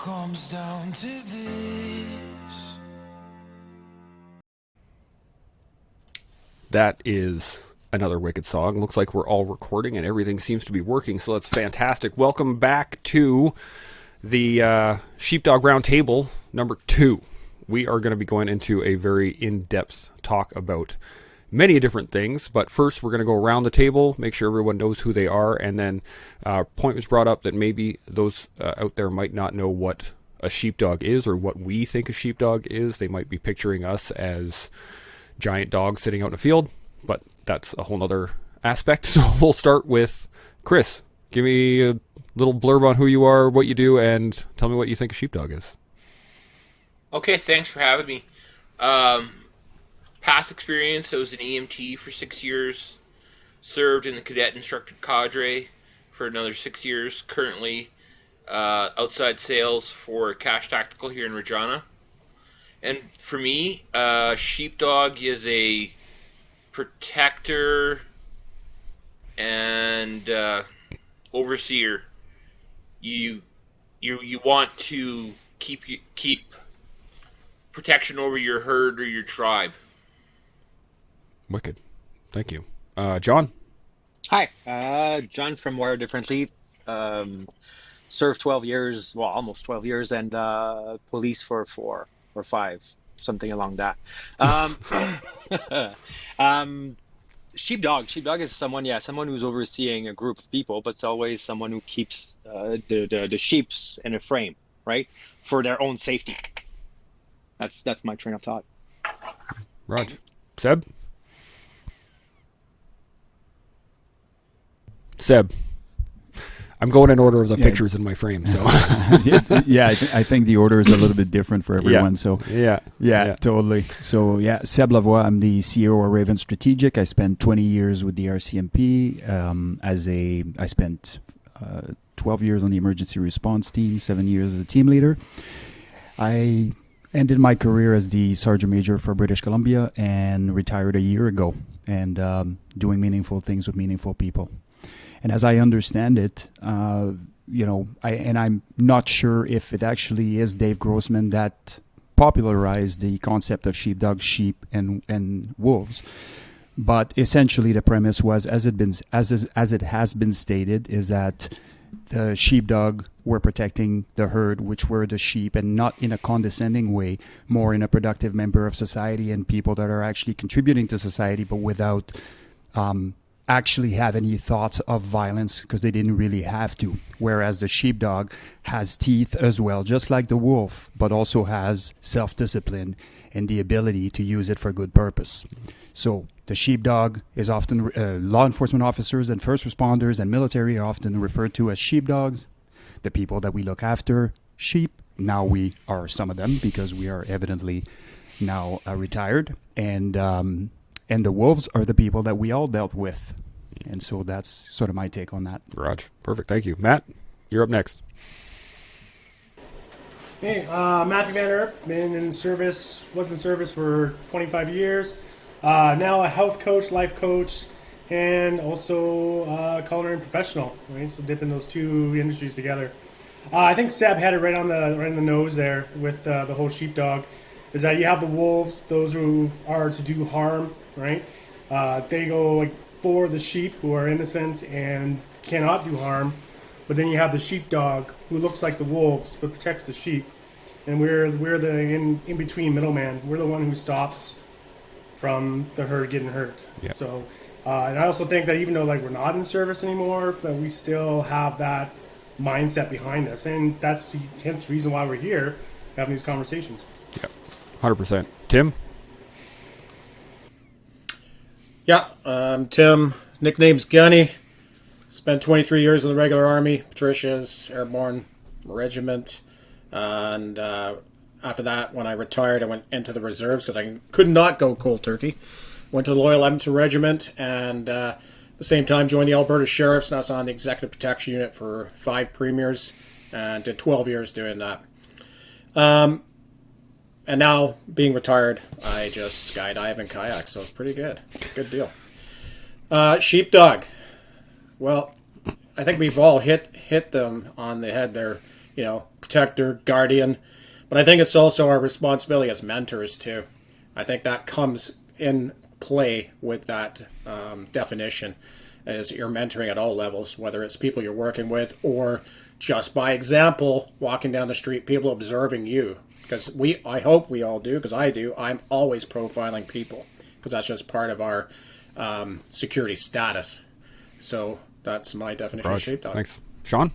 comes down to this. That is another wicked song. Looks like we're all recording and everything seems to be working, so that's fantastic. Welcome back to the Sheepdog Roundtable number 2. We are going to be going into a very in-depth talk about many different things, but first we're going to go around the table, make sure everyone knows who they are, and then point was brought up that maybe those out there might not know what a sheepdog is or what we think a sheepdog is. They might be picturing us as giant dogs sitting out in a field, but that's a whole nother aspect. So we'll start with Chris. Give me a little blurb on who you are, what you do, and tell me what you think a sheepdog is. Okay, thanks for having me. Past experience, I was an EMT for 6 years, served in the cadet instructed cadre for another 6 years, currently outside sales for Cash Tactical here in Regina. And for me, sheepdog is a protector and overseer. You want to keep protection over your herd or your tribe. Wicked. Thank you. John? Hi, John from Wire Differently. Served 12 years, well, almost 12 years, and police for 4 or 5, something along that. Sheepdog is someone who's overseeing a group of people, but it's always someone who keeps the sheeps in a frame, right, for their own safety. That's my train of thought. Raj. Seb? Seb. I'm going in order of the pictures in my frame, so. I think the order is a little bit different for everyone. So yeah, totally. So Seb Lavoie, I'm the CEO of Raven Strategic. I spent 20 years with the RCMP. I spent 12 years on the emergency response team, 7 years as a team leader. I ended my career as the Sergeant Major for British Columbia and retired a year ago, and doing meaningful things with meaningful people. And as I understand it, I'm not sure if it actually is Dave Grossman that popularized the concept of sheepdog, sheep, and wolves. But essentially, the premise was, as it has been stated, is that the sheepdog were protecting the herd, which were the sheep, and not in a condescending way, more in a productive member of society and people that are actually contributing to society, but without actually have any thoughts of violence because they didn't really have to. Whereas the sheepdog has teeth as well, just like the wolf, but also has self-discipline and the ability to use it for good purpose. So the sheepdog is often, law enforcement officers and first responders and military are often referred to as sheepdogs. The people that we look after, sheep. Now we are some of them because we are evidently now retired. And the wolves are the people that we all dealt with. And so that's sort of my take on that. Raj. Perfect. Thank you. Matt, you're up next. Hey, Matther Van Erp, was in service for 25 years. Now a health coach, life coach, and also a culinary professional. Right, so dipping those two industries together. I think Seb had it right on the nose there with the whole sheepdog. Is that you have the wolves, those who are to do harm, right? They go like for the sheep who are innocent and cannot do harm. But then you have the sheepdog who looks like the wolves but protects the sheep. And we're the in between middleman. We're the one who stops from the herd getting hurt. Yeah. So, and I also think that even though like we're not in service anymore, but we still have that mindset behind us, and that's hence the reason why we're here having these conversations. Yeah, 100%. Tim. Yeah, Tim. Nickname's Gunny. Spent 23 years in the regular army, Patricia's, Airborne, Regiment. And after that, when I retired, I went into the reserves because I could not go cold turkey. Went to the Loyal Edmonton Regiment, and at the same time joined the Alberta Sheriffs. And I was on the Executive Protection Unit for 5 premiers and did 12 years doing that. And now, being retired, I just skydive and kayak, so it's pretty good. Good deal. Sheepdog. Well, I think we've all hit them on the head there. protector, guardian. But I think it's also our responsibility as mentors too. I think that comes in play with that definition, as you're mentoring at all levels, whether it's people you're working with or just by example, walking down the street, people observing you. Because I hope we all do, because I do. I'm always profiling people because that's just part of our security status. So that's my definition of sheepdog. Thanks. Shaun?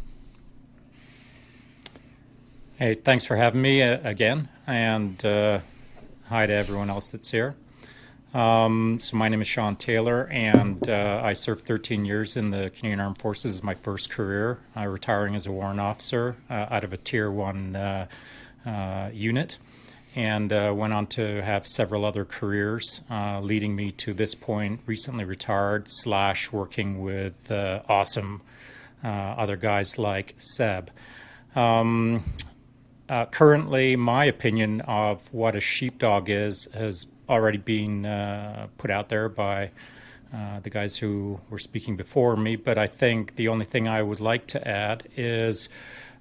Hey, thanks for having me again, and hi to everyone else that's here. So my name is Shaun Taylor, and I served 13 years in the Canadian Armed Forces as my first career, retiring as a warrant officer out of a Tier 1 unit, and went on to have several other careers, leading me to this point, recently retired / working with awesome other guys like Seb. Currently, my opinion of what a sheepdog is has already been put out there by the guys who were speaking before me, but I think the only thing I would like to add is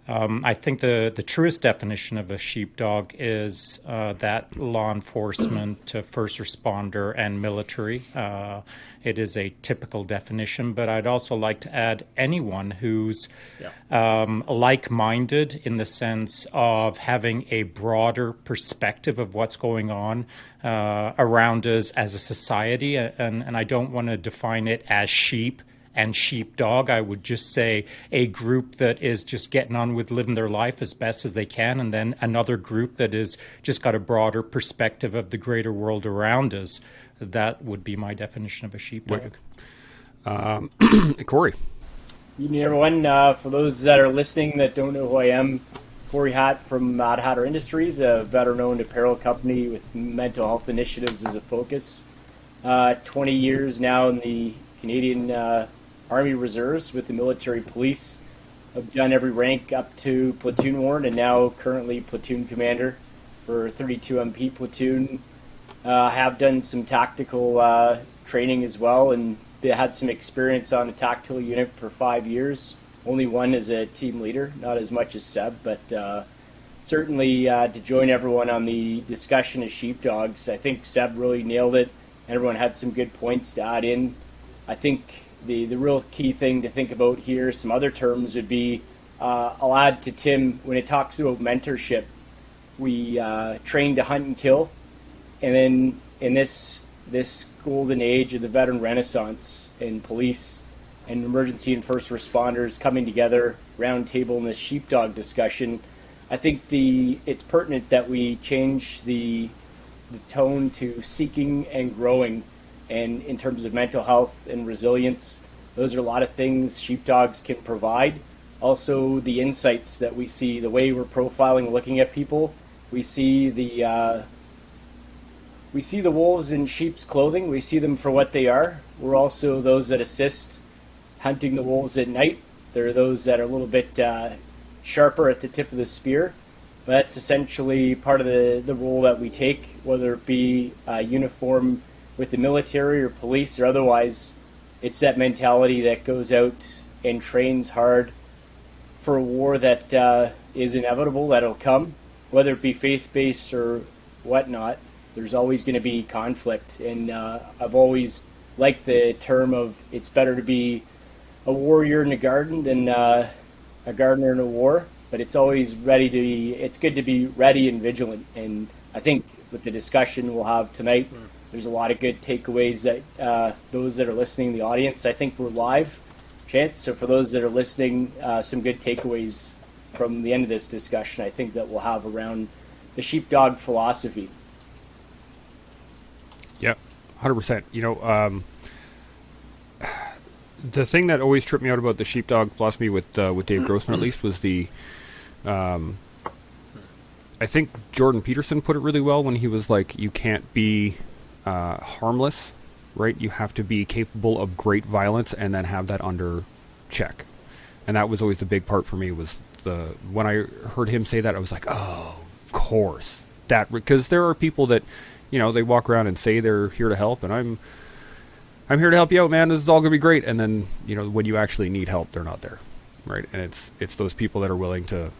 I think the truest definition of a sheepdog is that law enforcement, first responder, and military. It is a typical definition, but I'd also like to add anyone who's like-minded in the sense of having a broader perspective of what's going on around us as a society. And I don't want to define it as sheep and sheepdog. I would just say a group that is just getting on with living their life as best as they can, and then another group that is just got a broader perspective of the greater world around us. That would be my definition of a sheepdog. Corey? Good evening, everyone. For those that are listening that don't know who I am, Corey Hatt from Mad Hatter Industries, a veteran-owned apparel company with mental health initiatives as a focus. 20 years now in the Canadian Army Reserves with the military police. I've done every rank up to platoon warrant and now currently platoon commander for 32 MP platoon. Have done some tactical training as well, and they had some experience on a tactical unit for 5 years. Only one as a team leader, not as much as Seb, but certainly to join everyone on the discussion of sheepdogs. I think Seb really nailed it. Everyone had some good points to add in. I think the real key thing to think about here, some other terms would be, I'll add to Tim, when it talks about mentorship, we train to hunt and kill. And then in this golden age of the veteran renaissance and police and emergency and first responders coming together, round table in this sheepdog discussion, I think it's pertinent that we change the tone to seeking and growing. And in terms of mental health and resilience, those are a lot of things sheepdogs can provide. Also, the insights that we see, the way we're profiling, looking at people, we see the wolves in sheep's clothing. We see them for what they are. We're also those that assist hunting the wolves at night. There are those that are a little bit sharper at the tip of the spear. But that's essentially part of the role that we take, whether it be uniform with the military or police or otherwise. It's that mentality that goes out and trains hard for a war that is inevitable, that'll come, whether it be faith-based or whatnot. There's always going to be conflict, and I've always liked the term of it's better to be a warrior in a garden than a gardener in a war, but it's always it's good to be ready and vigilant. And I think with the discussion we'll have tonight, there's a lot of good takeaways that those that are listening in the audience, I think we're live, Chance, so for those that are listening, some good takeaways from the end of this discussion I think that we'll have around the sheepdog philosophy. Yeah, 100%. You know, the thing that always tripped me out about the sheepdog philosophy with Dave Grossman, at least, was I think Jordan Peterson put it really well when he was like, you can't be harmless, right? You have to be capable of great violence and then have that under check. And that was always the big part for me, was when I heard him say that, I was like, oh, of course. Because there are people that, you know, they walk around and say they're here to help, and I'm here to help you out, man. This is all gonna be great. And then, you know, when you actually need help, they're not there, right? And it's those people that are willing to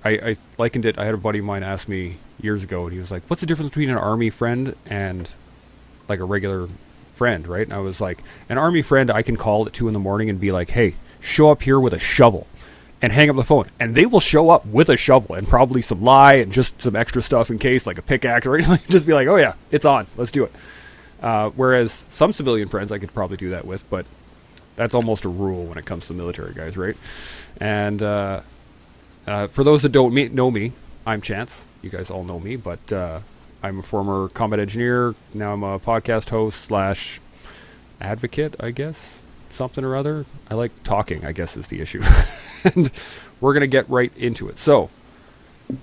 I likened it. I had a buddy of mine ask me years ago, and he was like, "What's the difference between an army friend and like a regular friend?" Right? And I was like, "An army friend, I can call at 2 a.m. and be like, hey, show up here with a shovel,' and hang up the phone, and they will show up with a shovel and probably some lye and just some extra stuff in case, like a pickaxe or anything. Just be like, oh yeah, it's on, let's do it." Whereas some civilian friends I could probably do that with, but that's almost a rule when it comes to military guys, right? And for those that don't know me, I'm Chance. You guys all know me, but I'm a former combat engineer. Now I'm a podcast host / advocate, I guess. Something or other. I like talking, I guess, is the issue. And we're going to get right into it. So,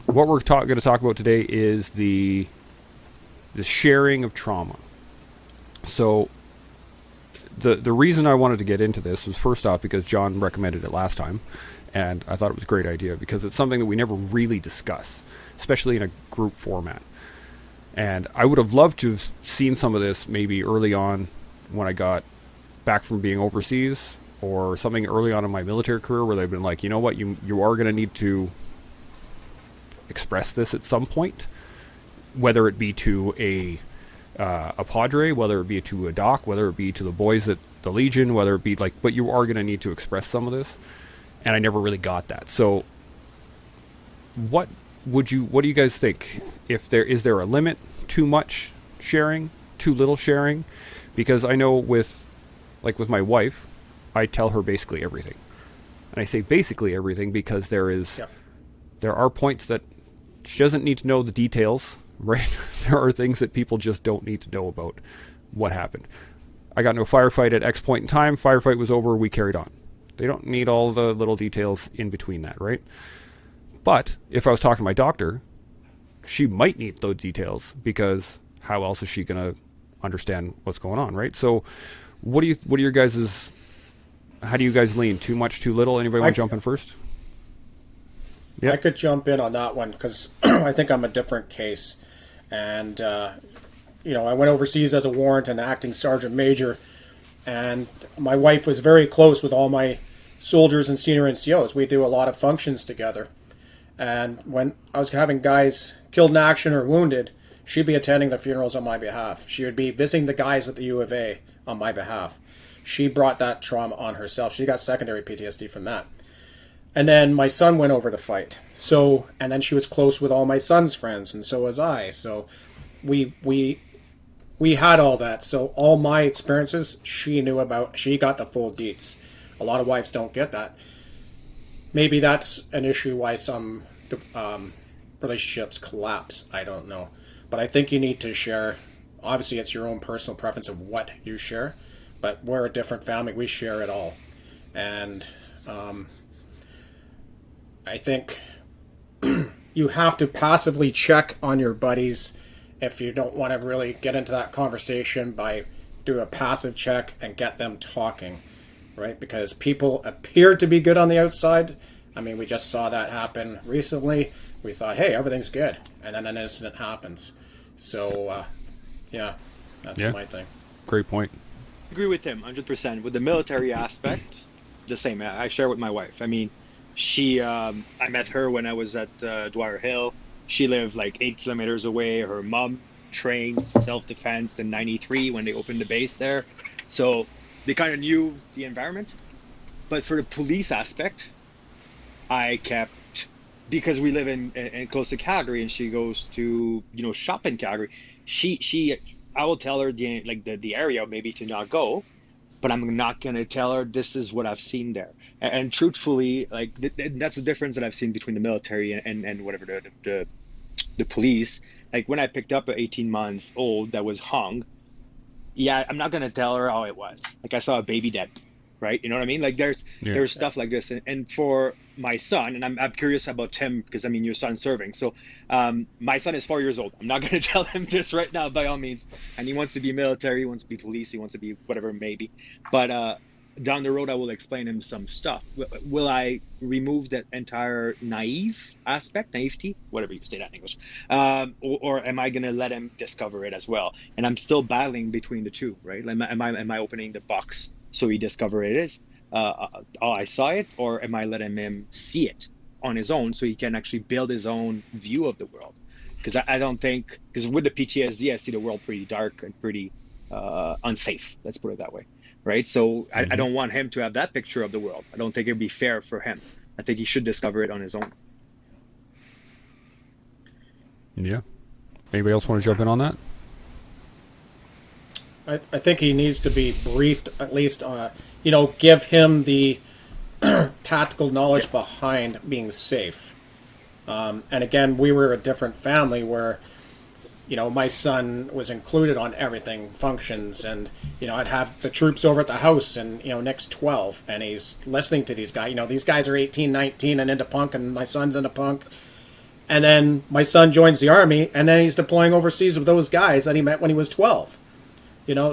what we're going to talk about today is the sharing of trauma. So, the reason I wanted to get into this was, first off, because John recommended it last time, and I thought it was a great idea because it's something that we never really discuss, especially in a group format. And I would have loved to have seen some of this maybe early on when I got back from being overseas, or something early on in my military career where they've been like, you know what, you are going to need to express this at some point, whether it be to a padre, whether it be to a doc, whether it be to the boys at the Legion, whether it be like, but you are going to need to express some of this. And I never really got that. So what do you guys think? Is there a limit? Too much sharing? Too little sharing? Because I know with my wife, I tell her basically everything. And I say basically everything because there are points that she doesn't need to know the details, right? There are things that people just don't need to know about what happened. I got into a firefight at X point in time. Firefight was over. We carried on. They don't need all the little details in between that, right? But if I was talking to my doctor, she might need those details because how else is she going to understand what's going on, right? So what are your guys's, how do you guys lean? Too much, too little? Anybody want to jump in first? Yep. I could jump in on that one because I think I'm a different case. And, I went overseas as a warrant and acting sergeant major. And my wife was very close with all my soldiers and senior NCOs. We do a lot of functions together. And when I was having guys killed in action or wounded, she'd be attending the funerals on my behalf. She would be visiting the guys at the U of A on my behalf. She brought that trauma on herself. She got secondary PTSD from that. And then my son went over to fight. And then she was close with all my son's friends, and so was I. So we had all that. So all my experiences she knew about. She got the full deets. A lot of wives don't get that. Maybe that's an issue why some relationships collapse. I don't know. But I think you need to share. Obviously, it's your own personal preference of what you share. But we're a different family. We share it all. And I think you have to passively check on your buddies if you don't want to really get into that conversation, by do a passive check and get them talking, right? Because people appear to be good on the outside. I mean, we just saw that happen recently. We thought, hey, everything's good. And then an incident happens. So, that's my thing. Great point. I agree with him 100%. With the military aspect, the same. I share with my wife. I mean, I met her when I was at Dwyer Hill. She lived like 8 kilometers away. Her mom trained self-defense in '93 when they opened the base there. So they kind of knew the environment. But for the police aspect, I kept, because we live in close to Calgary and she goes to, shop in Calgary. I will tell her the area maybe to not go, but I'm not going to tell her this is what I've seen there. And truthfully, that's the difference that I've seen between the military and whatever the police. Like when I picked up an 18 months old that was hung, I'm not going to tell her how it was. Like I saw a baby dead, right? You know what I mean? Like there's stuff like this. And for my son, and I'm curious about Tim, because I mean, your son's serving. So my son is 4 years old. I'm not going to tell him this right now, by all means. And he wants to be military, he wants to be police, he wants to be whatever it may be. But down the road, I will explain him some stuff. Will I remove that entire naivety, whatever you say that in English, or am I going to let him discover it as well? And I'm still battling between the two, right? Am I opening the box so he discover it is? I saw it, or am I letting him see it on his own, so he can actually build his own view of the world. Because I don't think, because with the PTSD, I see the world pretty dark and pretty unsafe. Let's put it that way, right? So I don't want him to have that picture of the world. I don't think it'd be fair for him. I think he should discover it on his own. Yeah. Anybody else want to jump in on that? I think he needs to be briefed, at least, give him the tactical knowledge behind being safe. And again, we were a different family where, my son was included on everything, functions, and, I'd have the troops over at the house and, next 12, and he's listening to these guys. These guys are 18, 19 and into punk, and my son's into punk. And then my son joins the Army, and then he's deploying overseas with those guys that he met when he was 12.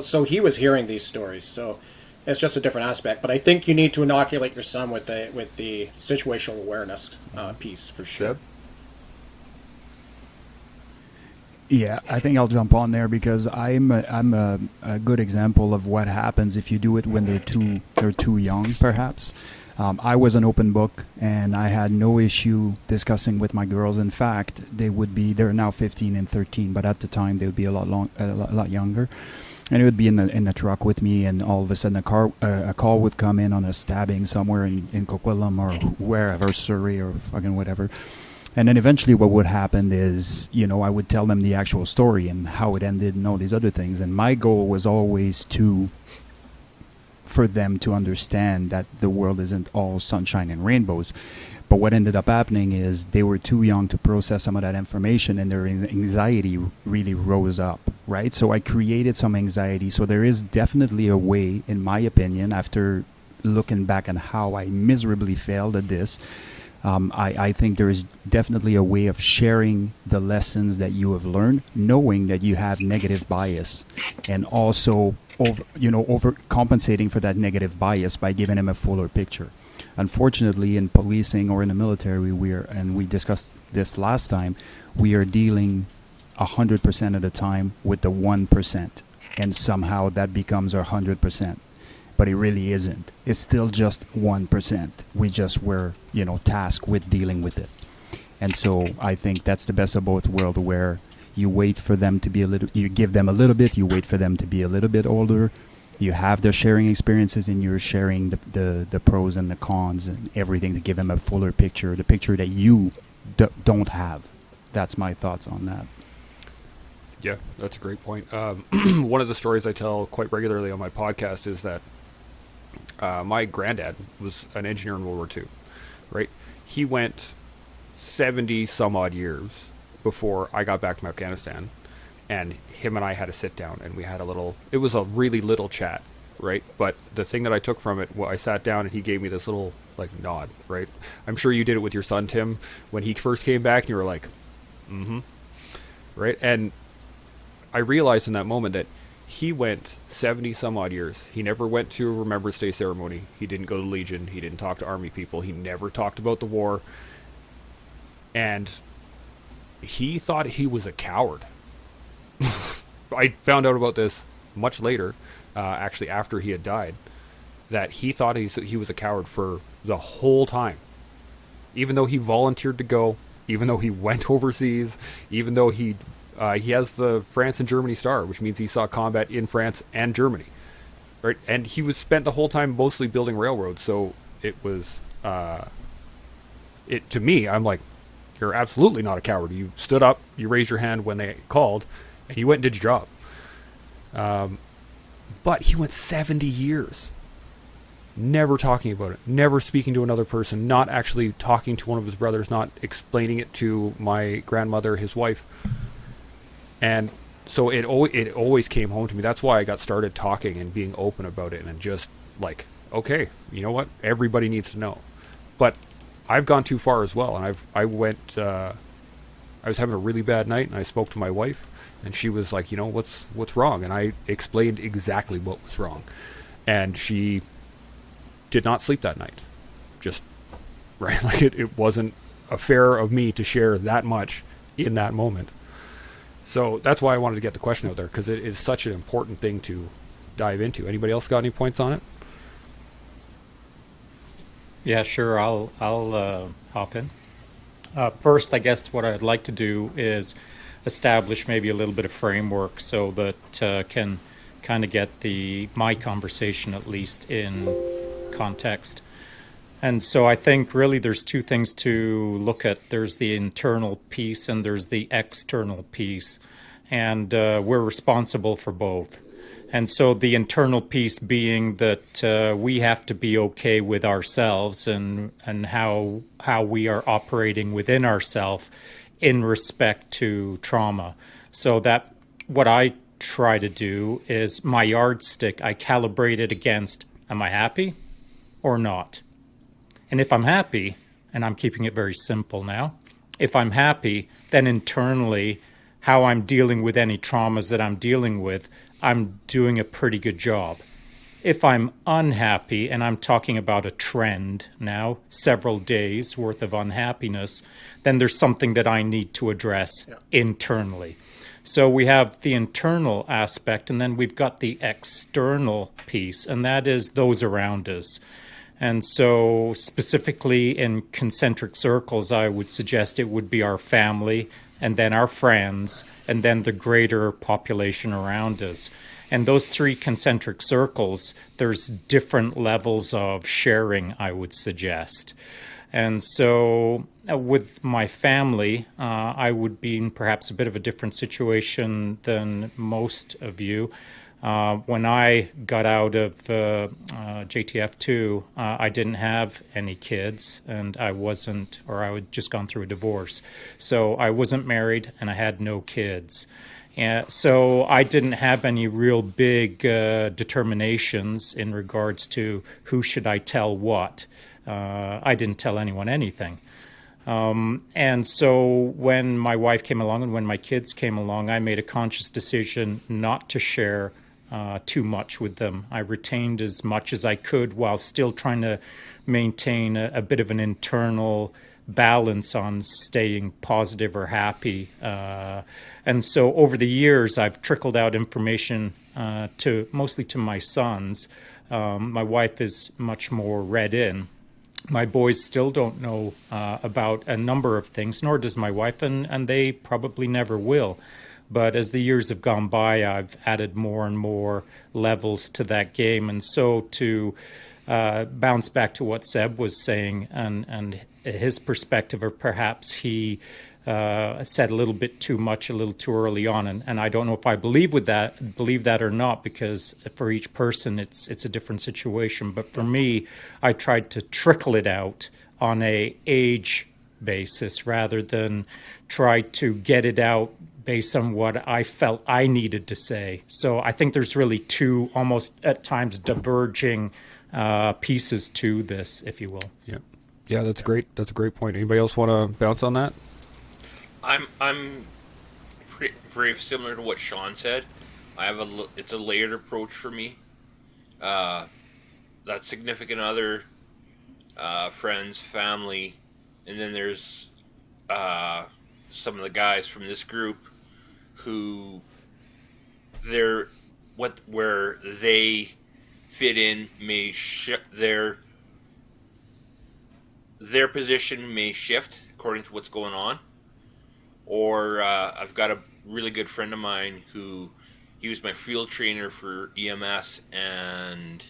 So he was hearing these stories. So it's just a different aspect. But I think you need to inoculate your son with the situational awareness piece for sure. Seb? Yeah, I think I'll jump on there because I'm a good example of what happens if you do it when they're too young, perhaps. I was an open book, and I had no issue discussing with my girls. In fact, they're now 15 and 13, but at the time they would be a lot younger. And it would be in the truck with me, and all of a sudden a call would come in on a stabbing somewhere in Coquitlam or wherever, Surrey or fucking whatever. And then eventually what would happen is, I would tell them the actual story and how it ended and all these other things. And my goal was always for them to understand that the world isn't all sunshine and rainbows. But what ended up happening is they were too young to process some of that information, and their anxiety really rose up, right? So I created some anxiety. So there is definitely a way, in my opinion, after looking back on how I miserably failed at this, I think there is definitely a way of sharing the lessons that you have learned, knowing that you have negative bias, and also overcompensating for that negative bias by giving them a fuller picture. Unfortunately, in policing or in the military, and we discussed this last time, we are dealing 100% of the time with the 1%, and somehow that becomes our 100%. But it really isn't. It's still just 1%. We just were, tasked with dealing with it. And so I think that's the best of both worlds, where you wait for them to be you give them a little bit, you wait for them to be a little bit older. You have their sharing experiences, and you're sharing the pros and the cons and everything to give them a fuller picture, the picture that you don't have. That's my thoughts on that. Yeah, that's a great point. One of the stories I tell quite regularly on my podcast is that my granddad was an engineer in World War II, right? He went 70 some odd years before I got back from Afghanistan, and him and I had to sit down, and we had it was a really little chat, right? But the thing that I took from it, I sat down and he gave me this little nod, right? I'm sure you did it with your son, Tim, when he first came back, and you were like, right? And I realized in that moment that he went 70 some odd years. He never went to a Remembrance Day ceremony. He didn't go to Legion. He didn't talk to Army people. He never talked about the war. And he thought he was a coward. I found out about this much later, actually after he had died, that he thought he was a coward for the whole time. Even though he volunteered to go, even though he went overseas, even though he has the France and Germany star, which means he saw combat in France and Germany, right? And he was spent the whole time mostly building railroads. So it was, to me, I'm like, you're absolutely not a coward. You stood up, you raised your hand when they called, and you went and did your job. But he went 70 years never talking about it, never speaking to another person, not actually talking to one of his brothers, not explaining it to my grandmother, his wife. And so it always came home to me. That's why I got started talking and being open about it, and just like, okay, you know what? Everybody needs to know. But I've gone too far as well, and I was having a really bad night, and I spoke to my wife, and she was like, what's wrong? And I explained exactly what was wrong. And she did not sleep that night. Just, right? Like it wasn't fair of me to share that much in that moment. So that's why I wanted to get the question out there, because it is such an important thing to dive into. Anybody else got any points on it? Yeah, sure. I'll hop in. First, I guess what I'd like to do is establish maybe a little bit of framework so that can kind of get my conversation at least in context. And so I think really there's two things to look at. There's the internal piece and there's the external piece. And we're responsible for both. And so the internal piece being that we have to be okay with ourselves and how we are operating within ourselves in respect to trauma. So that what I try to do is my yardstick, I calibrate it against, am I happy or not? And if I'm happy, and I'm keeping it very simple now, if I'm happy, then internally, how I'm dealing with any traumas that I'm dealing with, I'm doing a pretty good job. If I'm unhappy, and I'm talking about a trend now, several days worth of unhappiness, then there's something that I need to address internally. So we have the internal aspect, and then we've got the external piece, and that is those around us. And so specifically in concentric circles, I would suggest it would be our family, and then our friends, and then the greater population around us. And those three concentric circles, there's different levels of sharing, I would suggest. And so with my family, I would be in perhaps a bit of a different situation than most of you. When I got out of JTF2, I didn't have any kids, and I had just gone through a divorce. So I wasn't married, and I had no kids. So I didn't have any real big determinations in regards to who should I tell what. I didn't tell anyone anything. And so when my wife came along and when my kids came along, I made a conscious decision not to share too much with them. I retained as much as I could while still trying to maintain a bit of an internal balance on staying positive or happy. And so over the years, I've trickled out information mostly to my sons. My wife is much more read in. My boys still don't know about a number of things, nor does my wife, and they probably never will. But as the years have gone by, I've added more and more levels to that game. And so to bounce back to what Seb was saying and his perspective, or perhaps he said a little bit too much a little too early on. And I don't know if I believe that or not, because for each person it's a different situation. But for me, I tried to trickle it out on a age basis rather than try to get it out based on what I felt I needed to say. So I think there's really two almost at times diverging pieces to this, if you will. Yeah, that's great. That's a great point. Anybody else want to bounce on that? I'm very similar to what Shaun said. It's a layered approach for me. That significant other, friends, family, and then there's some of the guys from this group who where they fit in may shift, their position may shift according to what's going on. Or I've got a really good friend of mine he was my field trainer for EMS, and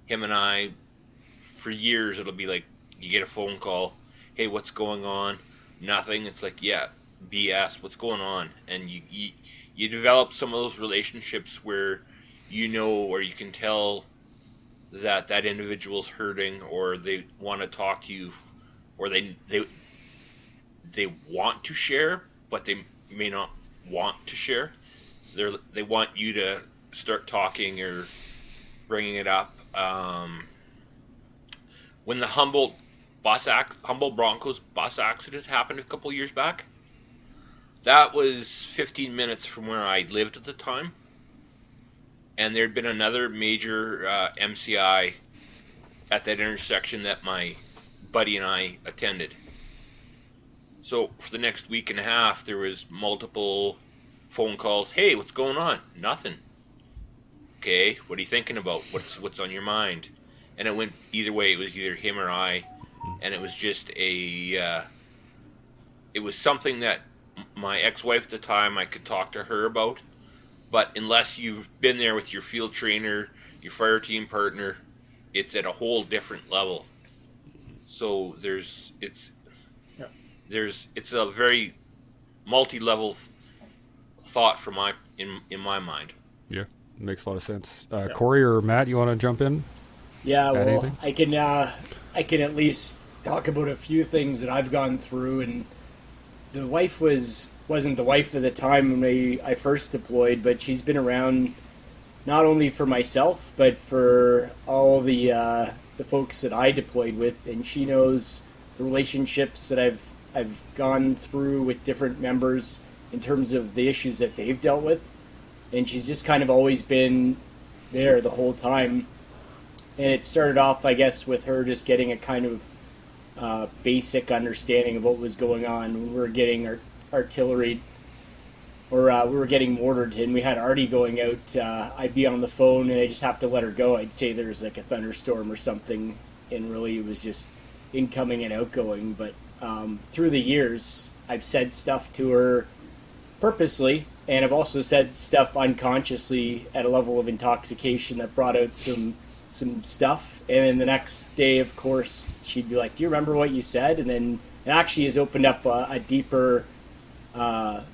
him and I, for years, it'll be like, you get a phone call, hey, what's going on? Nothing. It's like, yeah, BS, what's going on? And you develop some of those relationships where or you can tell that individual's hurting, or they want to talk to you, or they want to share, but they may not want to share. They want you to start talking or bringing it up. When the Humboldt Broncos bus accident happened a couple years back, that was 15 minutes from where I lived at the time, and there'd been another major MCI at that intersection that my buddy and I attended. So for the next week and a half, there was multiple phone calls. Hey, what's going on? Nothing. Okay, what are you thinking about? What's on your mind? And it went either way. It was either him or I, and it was just a it was something that my ex-wife at the time, I could talk to her about. But unless you've been there with your field trainer, your fire team partner, it's at a whole different level. So it's a very multi-level thought from in my mind. Yeah, makes a lot of sense. Corey or Matt, you want to jump in? Yeah, Add well, anything? I can at least talk about a few things that I've gone through, and the wife wasn't the wife at the time when I first deployed, but she's been around not only for myself, but for all the folks that I deployed with, and she knows the relationships that I've gone through with different members in terms of the issues that they've dealt with, and she's just kind of always been there the whole time. And it started off, I guess, with her just getting a kind of basic understanding of what was going on when we were getting our artillery, or we were getting mortared, and we had Artie going out. I'd be on the phone, and I just have to let her go. I'd say there's like a thunderstorm or something, and really it was just incoming and outgoing. But through the years, I've said stuff to her purposely, and I've also said stuff unconsciously at a level of intoxication that brought out some stuff. And then the next day, of course, she'd be like, "Do you remember what you said?" And then it actually has opened up a deeper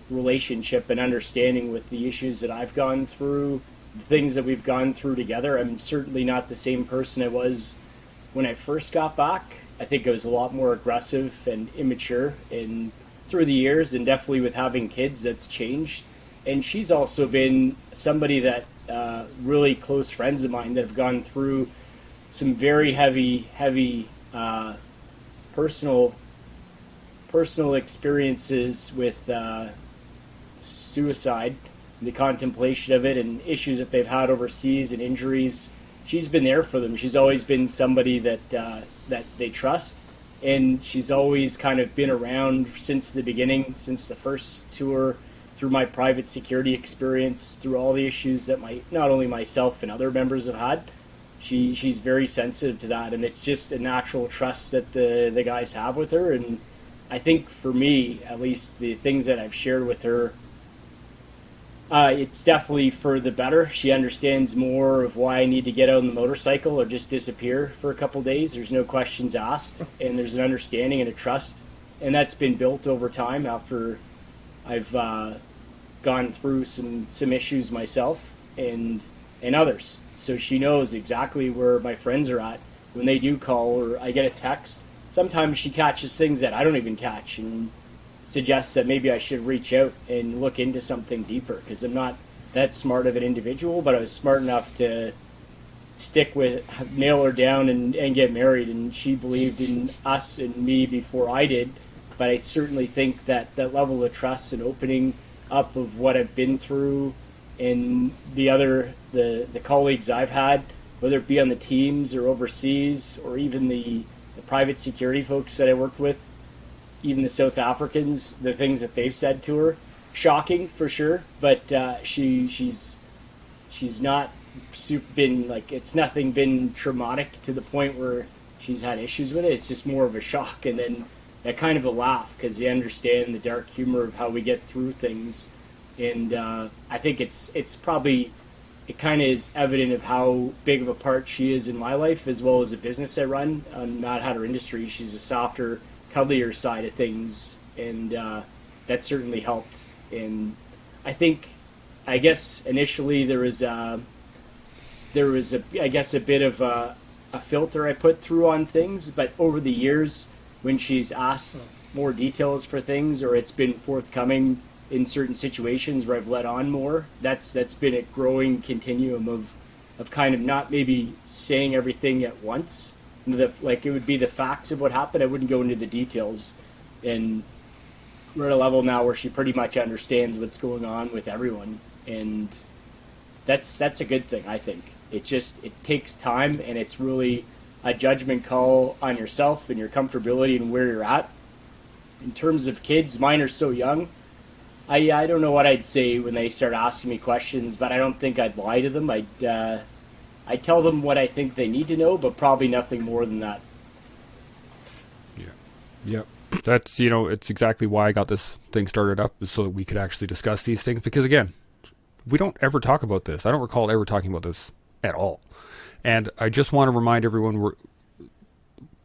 relationship and understanding with the issues that I've gone through, the things that we've gone through together. I'm certainly not the same person I was when I first got back. I think I was a lot more aggressive and immature, and through the years, and definitely with having kids, that's changed. And she's also been somebody that really close friends of mine that have gone through some very heavy personal experiences with suicide, the contemplation of it, and issues that they've had overseas and injuries. She's been there for them. She's always been somebody that they trust, and she's always kind of been around since the beginning, since the first tour, through my private security experience, through all the issues that not only myself and other members have had. She's very sensitive to that, and it's just a natural trust that the guys have with her. And I think for me, at least, the things that I've shared with her, it's definitely for the better. She understands more of why I need to get out on the motorcycle or just disappear for a couple days. There's no questions asked, and there's an understanding and a trust, and that's been built over time after I've gone through some issues myself and others. So she knows exactly where my friends are at when they do call, or I get a text. Sometimes she catches things that I don't even catch and suggests that maybe I should reach out and look into something deeper, because I'm not that smart of an individual, but I was smart enough to nail her down and get married, and she believed in us and me before I did. But I certainly think that level of trust and opening up of what I've been through, and the colleagues I've had, whether it be on the teams or overseas, or even the private security folks that I worked with, even the South Africans, the things that they've said to her, shocking for sure. But she's not been like, it's nothing been traumatic to the point where she's had issues with it. It's just more of a shock, and then that kind of a laugh, because you understand the dark humor of how we get through things. And I think it's probably, it kind of is evident of how big of a part she is in my life, as well as the business I run on Matther Industries. She's a softer, cuddlier side of things, and that certainly helped. And I guess initially there was a bit of a filter I put through on things, but over the years, when she's asked more details for things, or it's been forthcoming in certain situations where I've let on more, that's been a growing continuum of kind of not maybe saying everything at once. Like, it would be the facts of what happened. I wouldn't go into the details. And we're at a level now where she pretty much understands what's going on with everyone. And that's a good thing, I think. It takes time, and it's really a judgment call on yourself and your comfortability and where you're at. In terms of kids, mine are so young. I don't know what I'd say when they start asking me questions, but I don't think I'd lie to them. I'd tell them what I think they need to know, but probably nothing more than that. Yeah. That's, it's exactly why I got this thing started up, is so that we could actually discuss these things. Because again, we don't ever talk about this. I don't recall ever talking about this at all. And I just want to remind everyone,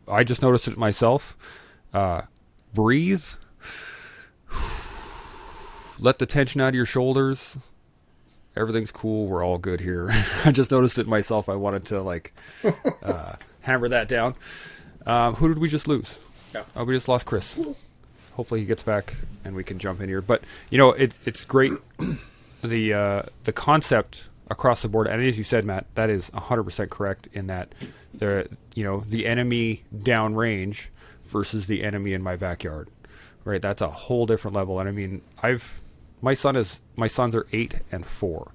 I just noticed it myself. Breathe. Let the tension out of your shoulders. Everything's cool. We're all good here. I just noticed it myself. I wanted to hammer that down. Who did we just lose? Yeah. We just lost Chris. Hopefully he gets back and we can jump in here. But it's great. The concept across the board, and as you said, Matt, that is 100% correct. In that the enemy downrange versus the enemy in my backyard, right? That's a whole different level. And I mean, my sons are 8 and 4,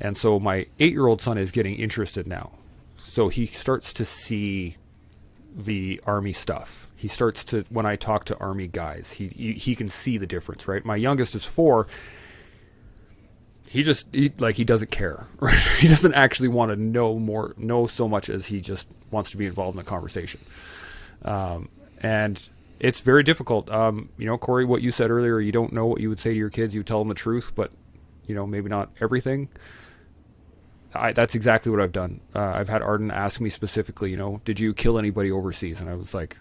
and so my 8-year-old son is getting interested now. So he starts to see the Army stuff. He starts to, when I talk to Army guys, he can see the difference, right? My youngest is 4. He doesn't care, right? He doesn't actually want to know so much as he just wants to be involved in the conversation. And it's very difficult. Corey, what you said earlier, you don't know what you would say to your kids. You tell them the truth, but maybe not everything. That's exactly what I've done. I've had Arden ask me specifically, did you kill anybody overseas? And I was like,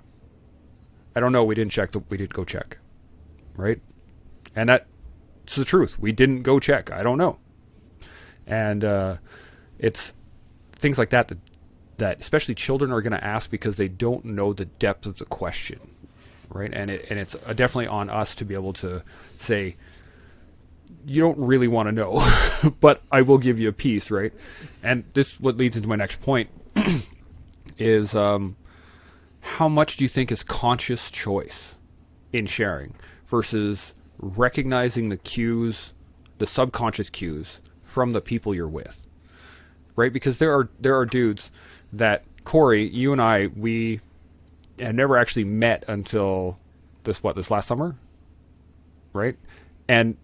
I don't know. We didn't check. We did go check, right? And that's the truth. We didn't go check. I don't know. And it's things like that especially children are going to ask because they don't know the depth of the question, right? And it's definitely on us to be able to say, you don't really want to know, but I will give you a piece, right? And this what leads into my next point is how much do you think is conscious choice in sharing versus recognizing the cues, the subconscious cues from the people you're with, right? Because there are dudes that, Corey, you and I, we had never actually met until this last summer, right? And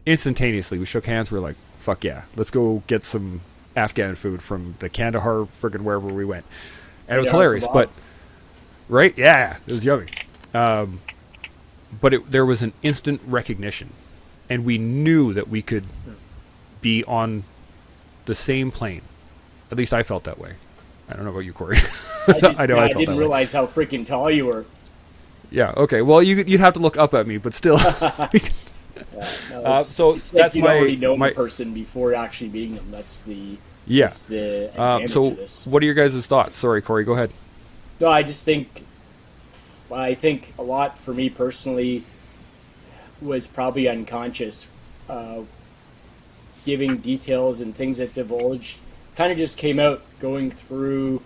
instantaneously we shook hands. We were like, fuck yeah, let's go get some Afghan food from the Kandahar friggin' wherever we went. And it was hilarious, but right? Yeah, it was yummy. But there was an instant recognition, and we knew that we could be on the same plane. At least I felt that way. I don't know about you, Corey. I didn't realize how freaking tall you were. Yeah. Okay. Well, you'd have to look up at me, but still. So it's that's like you'd already known the person before actually meeting them. That's the advantage so of this. what are your guys' thoughts? Sorry, Corey. Go ahead. No, I think a lot for me personally was probably unconscious. Giving details and things that divulged kind of just came out going through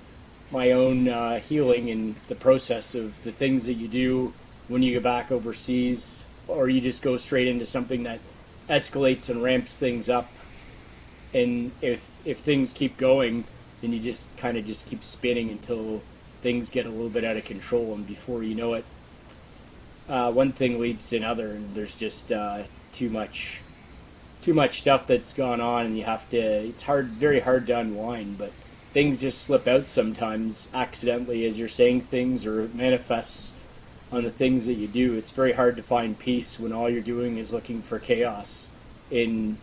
my own healing and the process of the things that you do when you go back overseas, or you just go straight into something that escalates and ramps things up. And if things keep going, then you just kind of just keep spinning until things get a little bit out of control, and before you know it, one thing leads to another, and there's just too much stuff that's gone on, and it's very hard to unwind, but things just slip out sometimes accidentally as you're saying things, or it manifests on the things that you do. It's very hard to find peace when all you're doing is looking for chaos and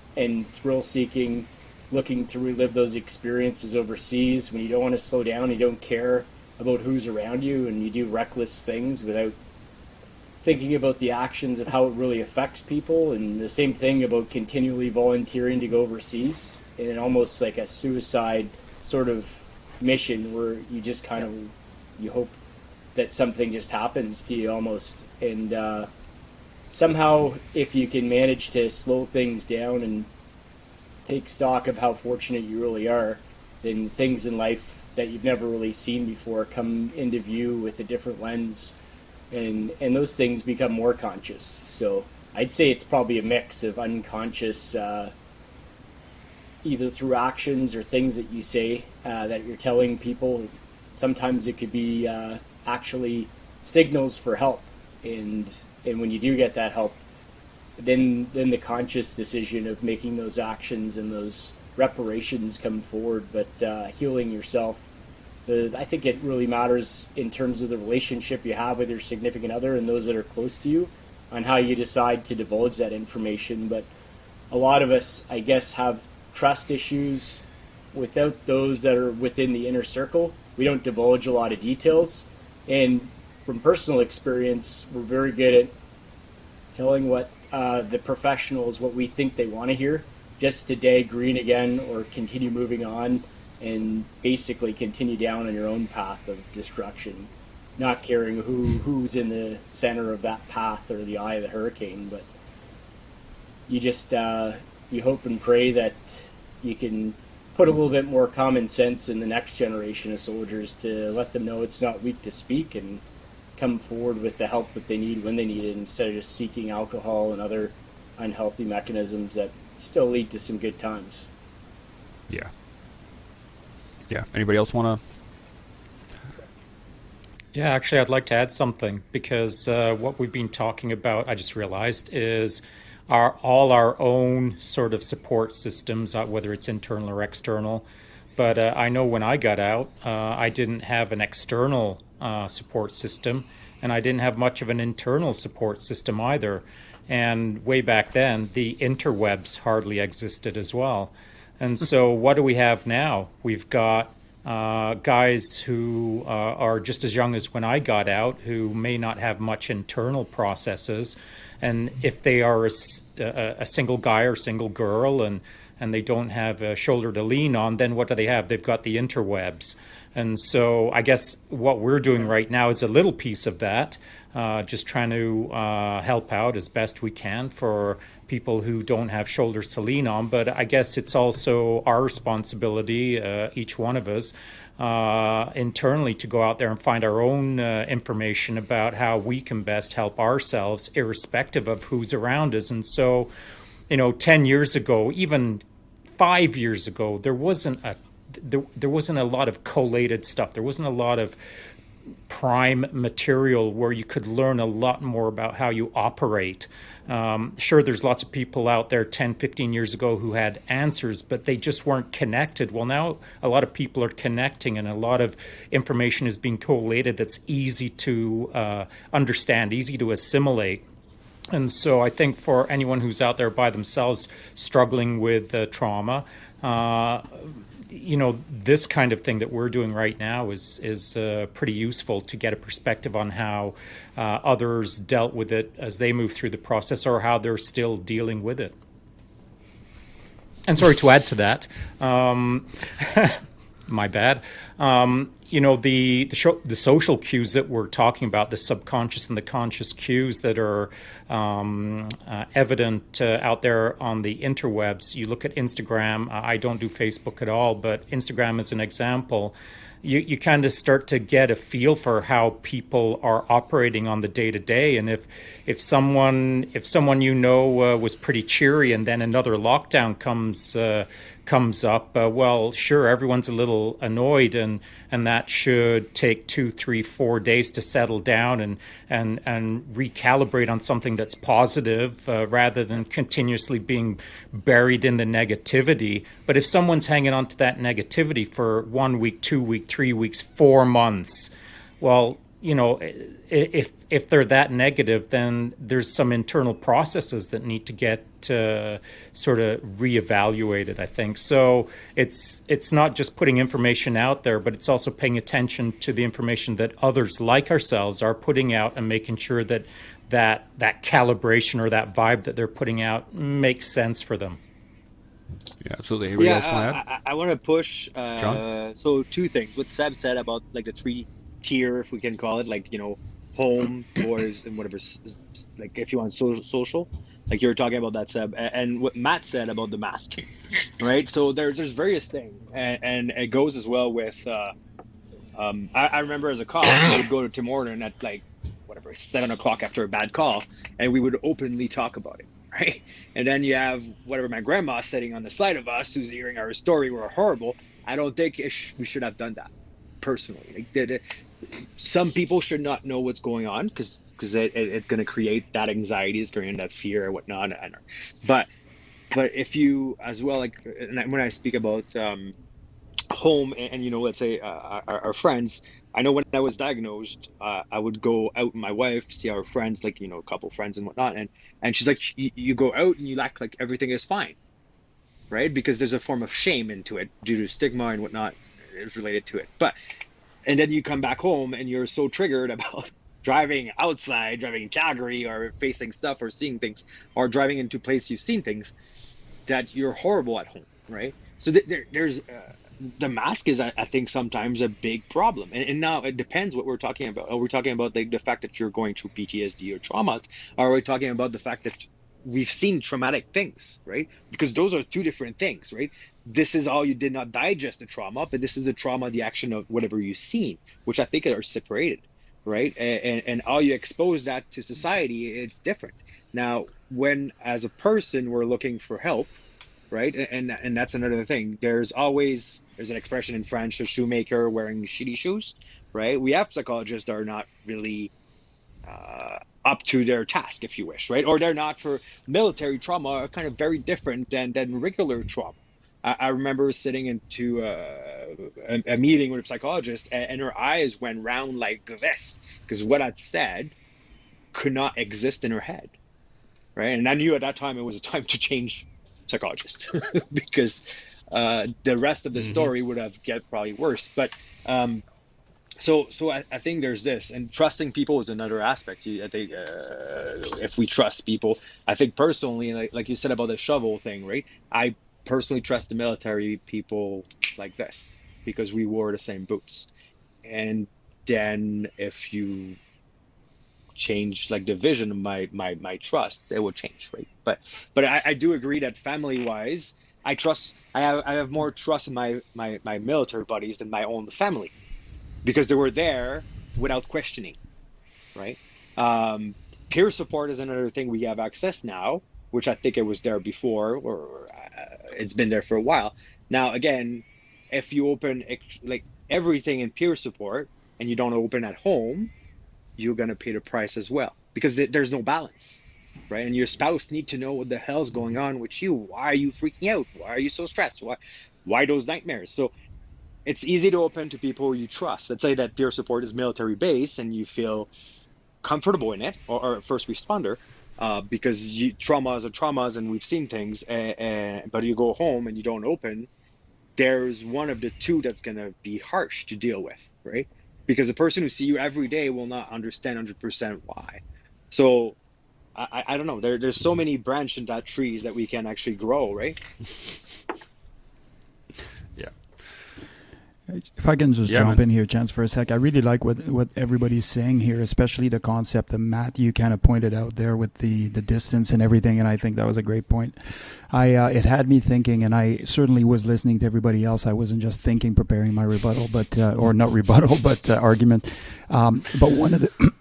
thrill seeking, looking to relive those experiences overseas, when you don't want to slow down, you don't care about who's around you, and you do reckless things without thinking about the actions of how it really affects people. And the same thing about continually volunteering to go overseas, and almost like a suicide sort of mission where you just kind of, you hope that something just happens to you almost. And somehow if you can manage to slow things down and take stock of how fortunate you really are, then things in life that you've never really seen before come into view with a different lens, and those things become more conscious. So I'd say it's probably a mix of unconscious, either through actions or things that you say that you're telling people. Sometimes it could be actually signals for help, and when you do get that help, then the conscious decision of making those actions and those reparations come forward. But healing yourself, I think it really matters in terms of the relationship you have with your significant other and those that are close to you on how you decide to divulge that information. But a lot of us, I guess, have trust issues without those that are within the inner circle. We don't divulge a lot of details. And from personal experience, we're very good at telling what the professionals, what we think they want to hear, just to day green again or continue moving on and basically continue down on your own path of destruction, not caring who's in the center of that path or the eye of the hurricane. But you just you hope and pray that you can put a little bit more common sense in the next generation of soldiers to let them know it's not weak to speak and come forward with the help that they need when they need it, instead of just seeking alcohol and other unhealthy mechanisms that still lead to some good times. Yeah. Yeah. Anybody else want to? Yeah, actually, I'd like to add something, because what we've been talking about, I just realized, is all our own sort of support systems, whether it's internal or external. But I know when I got out, I didn't have an external support system, and I didn't have much of an internal support system either. And way back then, the interwebs hardly existed as well. And so what do we have now? We've got guys who are just as young as when I got out, who may not have much internal processes. And if they are a single guy or single girl and they don't have a shoulder to lean on, then what do they have? They've got the interwebs. And so I guess what we're doing right now is a little piece of that, just trying to help out as best we can for people who don't have shoulders to lean on. But I guess it's also our responsibility, each one of us, internally, to go out there and find our own information about how we can best help ourselves, irrespective of who's around us. And so, 10 years ago, even 5 years ago, there wasn't a lot of collated stuff. There wasn't a lot of prime material where you could learn a lot more about how you operate. Sure, there's lots of people out there 10, 15 years ago who had answers, but they just weren't connected. Well, now a lot of people are connecting, and a lot of information is being collated that's easy to understand, easy to assimilate. And so I think for anyone who's out there by themselves struggling with trauma, this kind of thing that we're doing right now is pretty useful to get a perspective on how others dealt with it as they move through the process, or how they're still dealing with it. And sorry to add to that, my bad. The social cues that we're talking about, the subconscious and the conscious cues that are evident out there on the interwebs. You look at Instagram. I don't do Facebook at all, but Instagram is an example. You kind of start to get a feel for how people are operating on the day-to-day. And if someone was pretty cheery, and then another lockdown comes up, well, sure, everyone's a little annoyed, and that should take 2, 3, 4 days to settle down and recalibrate on something that's positive, rather than continuously being buried in the negativity. But if someone's hanging on to that negativity for 1 week, 2 weeks, 3 weeks, 4 months, well, if they're that negative, then there's some internal processes that need to get sort of reevaluated, I think. So it's not just putting information out there, but it's also paying attention to the information that others like ourselves are putting out, and making sure that calibration or that vibe that they're putting out makes sense for them. Yeah, absolutely. Anybody else want to add? I want to push. John? So 2 things. What Seb said about like the 3-tier, if we can call it, like, home, boys, and whatever, like if you want social, like you were talking about that, Seb, and what Matt said about the mask, right? So there's various things, and it goes as well with, I remember as a cop, I would go to Tim Horton at like, 7 o'clock after a bad call, and we would openly talk about it, right? And then you have my grandma sitting on the side of us who's hearing our story, we're horrible. I don't think we should have done that, personally. Like, some people should not know what's going on, because it's going to create that anxiety, it's creating that fear or whatnot. But if you as well, like, and when I speak about home and let's say our friends. I know when I was diagnosed, I would go out with my wife, see our friends, like a couple friends and whatnot, and she's like, you go out and you act like everything is fine, right? Because there's a form of shame into it due to stigma and whatnot is related to it. And then you come back home and you're so triggered about driving outside, driving in Calgary, or facing stuff, or seeing things, or driving into a place you've seen things, that you're horrible at home, right? So there's the mask is, I think, sometimes a big problem. And now it depends what we're talking about. Are we talking about the fact that you're going through PTSD or traumas? Or are we talking about the fact that we've seen traumatic things, right? Because those are two different things, right? This is all you did not digest the trauma, but this is a trauma, the action of whatever you've seen, which I think are separated, right? And all you expose that to society, it's different. Now, when as a person we're looking for help, right? And that's another thing. There's an expression in French, a shoemaker wearing shitty shoes, right? We have psychologists that are not really up to their task, if you wish, right? Or they're not for military trauma, are kind of very different than regular trauma. I remember sitting into a meeting with a psychologist, and her eyes went round like this, because what I'd said could not exist in her head, right? And I knew at that time it was a time to change psychologist because the rest of the story would have get probably worse. But so I think there's this, and trusting people is another aspect. I think if we trust people, I think personally, like you said about the shovel thing, right? I personally trust the military people like this because we wore the same boots. And then if you change like the vision of my trust, it will change, right? But I do agree that family wise, I have more trust in my military buddies than my own family, because they were there without questioning, right? Peer support is another thing we have access now, which I think it was there before, or it's been there for a while. Now, again, if you open like everything in peer support and you don't open at home, you're going to pay the price as well, because there's no balance, right? And your spouse need to know what the hell's going on with you. Why are you freaking out? Why are you so stressed? Why those nightmares? So it's easy to open to people you trust. Let's say that peer support is military based and you feel comfortable in it, or first responder, because traumas are traumas and we've seen things, but you go home and you don't open, there's one of the two that's going to be harsh to deal with, right? Because the person who see you every day will not understand 100% why. So I don't know. There's so many branches in that trees that we can actually grow, right? Yeah. If I can just jump in here, Chance, for a sec. I really like what everybody's saying here, especially the concept that Matt, you kind of pointed out there with the distance and everything, and I think that was a great point. It had me thinking, and I certainly was listening to everybody else. I wasn't just thinking, preparing my rebuttal, but or not rebuttal, but argument. But one of the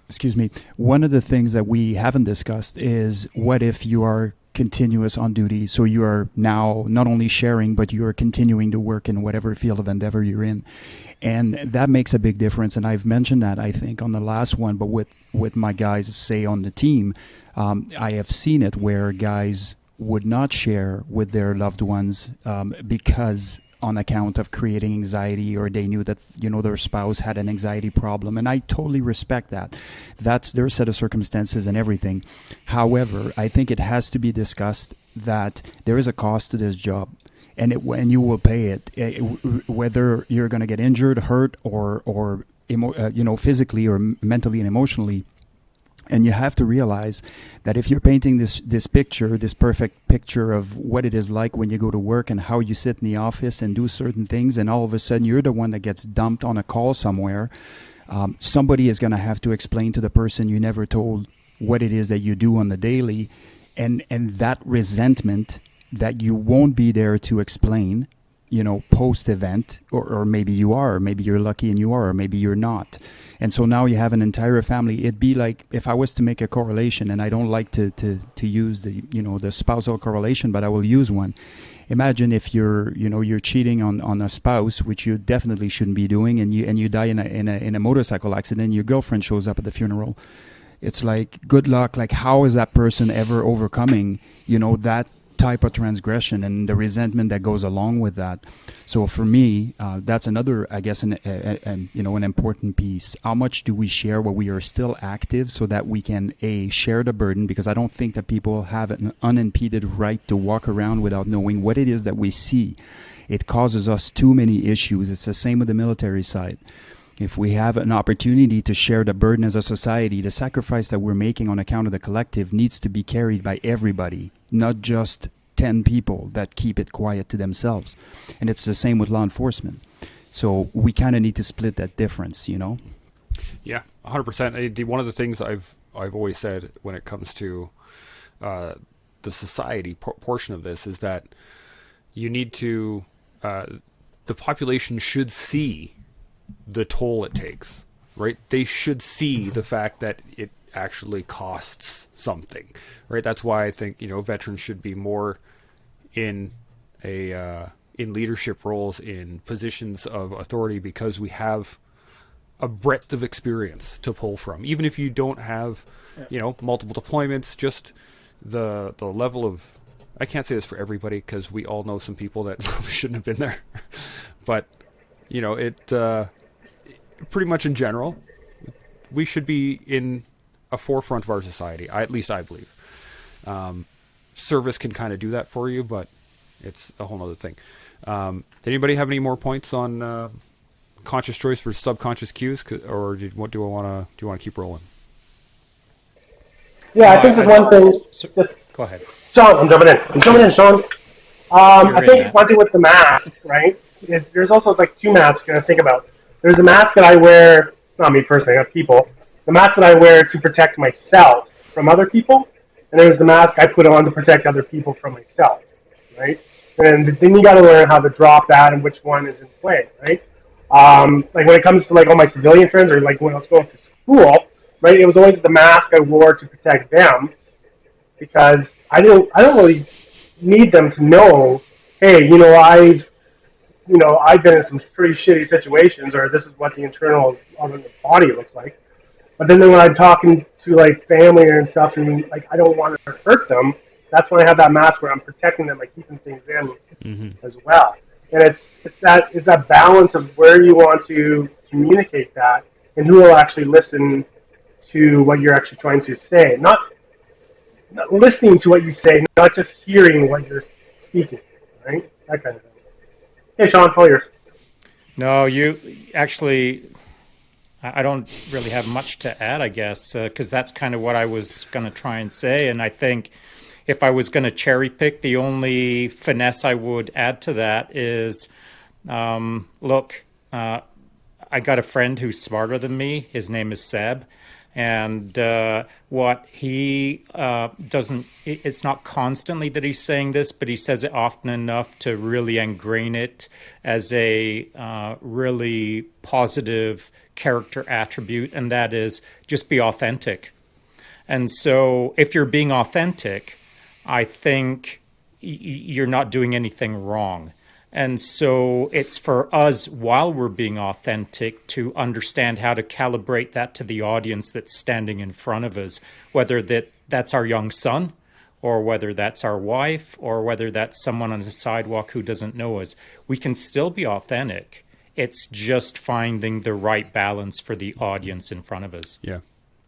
one of the things that we haven't discussed is, what if you are continuous on duty, so you are now not only sharing, but you are continuing to work in whatever field of endeavor you're in, and that makes a big difference. And I've mentioned that, I think, on the last one, but with my guys, say, on the team, I have seen it where guys would not share with their loved ones because on account of creating anxiety, or they knew that their spouse had an anxiety problem, and I totally respect that. That's their set of circumstances and everything. However, I think it has to be discussed that there is a cost to this job, and you will pay it, whether you're going to get injured, hurt, or physically or mentally and emotionally. And you have to realize that if you're painting this picture, this perfect picture of what it is like when you go to work and how you sit in the office and do certain things, and all of a sudden you're the one that gets dumped on a call somewhere, somebody is going to have to explain to the person you never told what it is that you do on the daily, and that resentment that you won't be there to explain, post-event, or maybe you are, or maybe you're lucky and you are, or maybe you're not. And so now you have an entire family. It'd be like, if I was to make a correlation, and I don't like to use the spousal correlation, but I will use one. Imagine if you're cheating on a spouse, which you definitely shouldn't be doing, and you die in a motorcycle accident. Your girlfriend shows up at the funeral. It's like, good luck. Like, how is that person ever overcoming that type of transgression and the resentment that goes along with that. So for me, that's another, I guess, an important piece. How much do we share while we are still active, so that we can share the burden? Because I don't think that people have an unimpeded right to walk around without knowing what it is that we see. It causes us too many issues. It's the same with the military side. If we have an opportunity to share the burden as a society, the sacrifice that we're making on account of the collective needs to be carried by everybody, not just 10 people that keep it quiet to themselves. And it's the same with law enforcement. So we kind of need to split that difference, you know? Yeah, 100%. One of the things I've always said when it comes to the society portion of this is that you need to, the population should see the toll it takes, right? They should see the fact that it actually costs something, right? That's why I think, veterans should be more in in leadership roles, in positions of authority, because we have a breadth of experience to pull from. Even if you don't have, multiple deployments, just the level of, I can't say this for everybody because we all know some people that shouldn't have been there, but pretty much in general, we should be in a forefront of our society. At least I believe. Service can kind of do that for you, but it's a whole other thing. Did anybody have any more points on conscious choice versus subconscious cues, or do you want to keep rolling? Yeah, I think there's one thing. Go ahead. Sean, I'm jumping in, Sean. I think one thing with the mask, right, is there's also like two masks you got to think about. There's the mask that I wear, not me personally, not people. The mask that I wear to protect myself from other people, and there's the mask I put on to protect other people from myself, right? And then you got to learn how to drop that and which one is in play, right? Like when it comes to like all my civilian friends, or like when I was going to school, right? It was always the mask I wore to protect them, because I don't really need them to know, hey, I've been in some pretty shitty situations, or this is what the internal of the body looks like. But then when I'm talking to like family and stuff, and like I don't want to hurt them, that's when I have that mask where I'm protecting them by keeping things in as well. And it's that balance of where you want to communicate that, and who will actually listen to what you're actually trying to say. Not listening to what you say, not just hearing what you're speaking, right? That kind of thing. Hey, Sean, all yours. No, you actually, I don't really have much to add, I guess, because that's kind of what I was going to try and say. And I think if I was going to cherry pick, the only finesse I would add to that is, look, I got a friend who's smarter than me. His name is Seb. And what he doesn't, it's not constantly that he's saying this, but he says it often enough to really ingrain it as a really positive character attribute, and that is just be authentic. And so if you're being authentic, I think you're not doing anything wrong. And so it's for us, while we're being authentic, to understand how to calibrate that to the audience that's standing in front of us, whether that's our young son, or whether that's our wife, or whether that's someone on the sidewalk who doesn't know us. We can still be authentic. It's just finding the right balance for the audience in front of us. Yeah,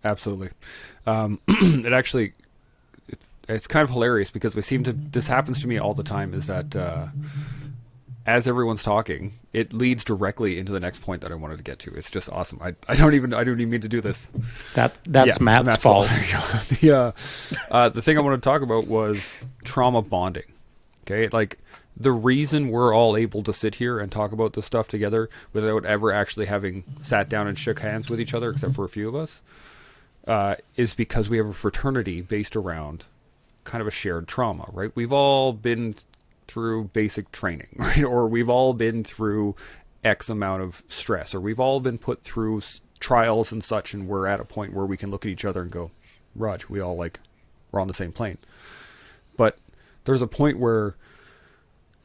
absolutely. It's kind of hilarious because this happens to me all the time, is that as everyone's talking, it leads directly into the next point that I wanted to get to. It's just awesome. I don't even mean to do this. That's Matt's fault. The thing I wanted to talk about was trauma bonding. Okay, like the reason we're all able to sit here and talk about this stuff together without ever actually having sat down and shook hands with each other, except for a few of us, is because we have a fraternity based around kind of a shared trauma, right? We've all been through basic training, right? Or we've all been through X amount of stress, or we've all been put through trials and such, and we're at a point where we can look at each other and go, Raj, we're on the same plane. But there's a point where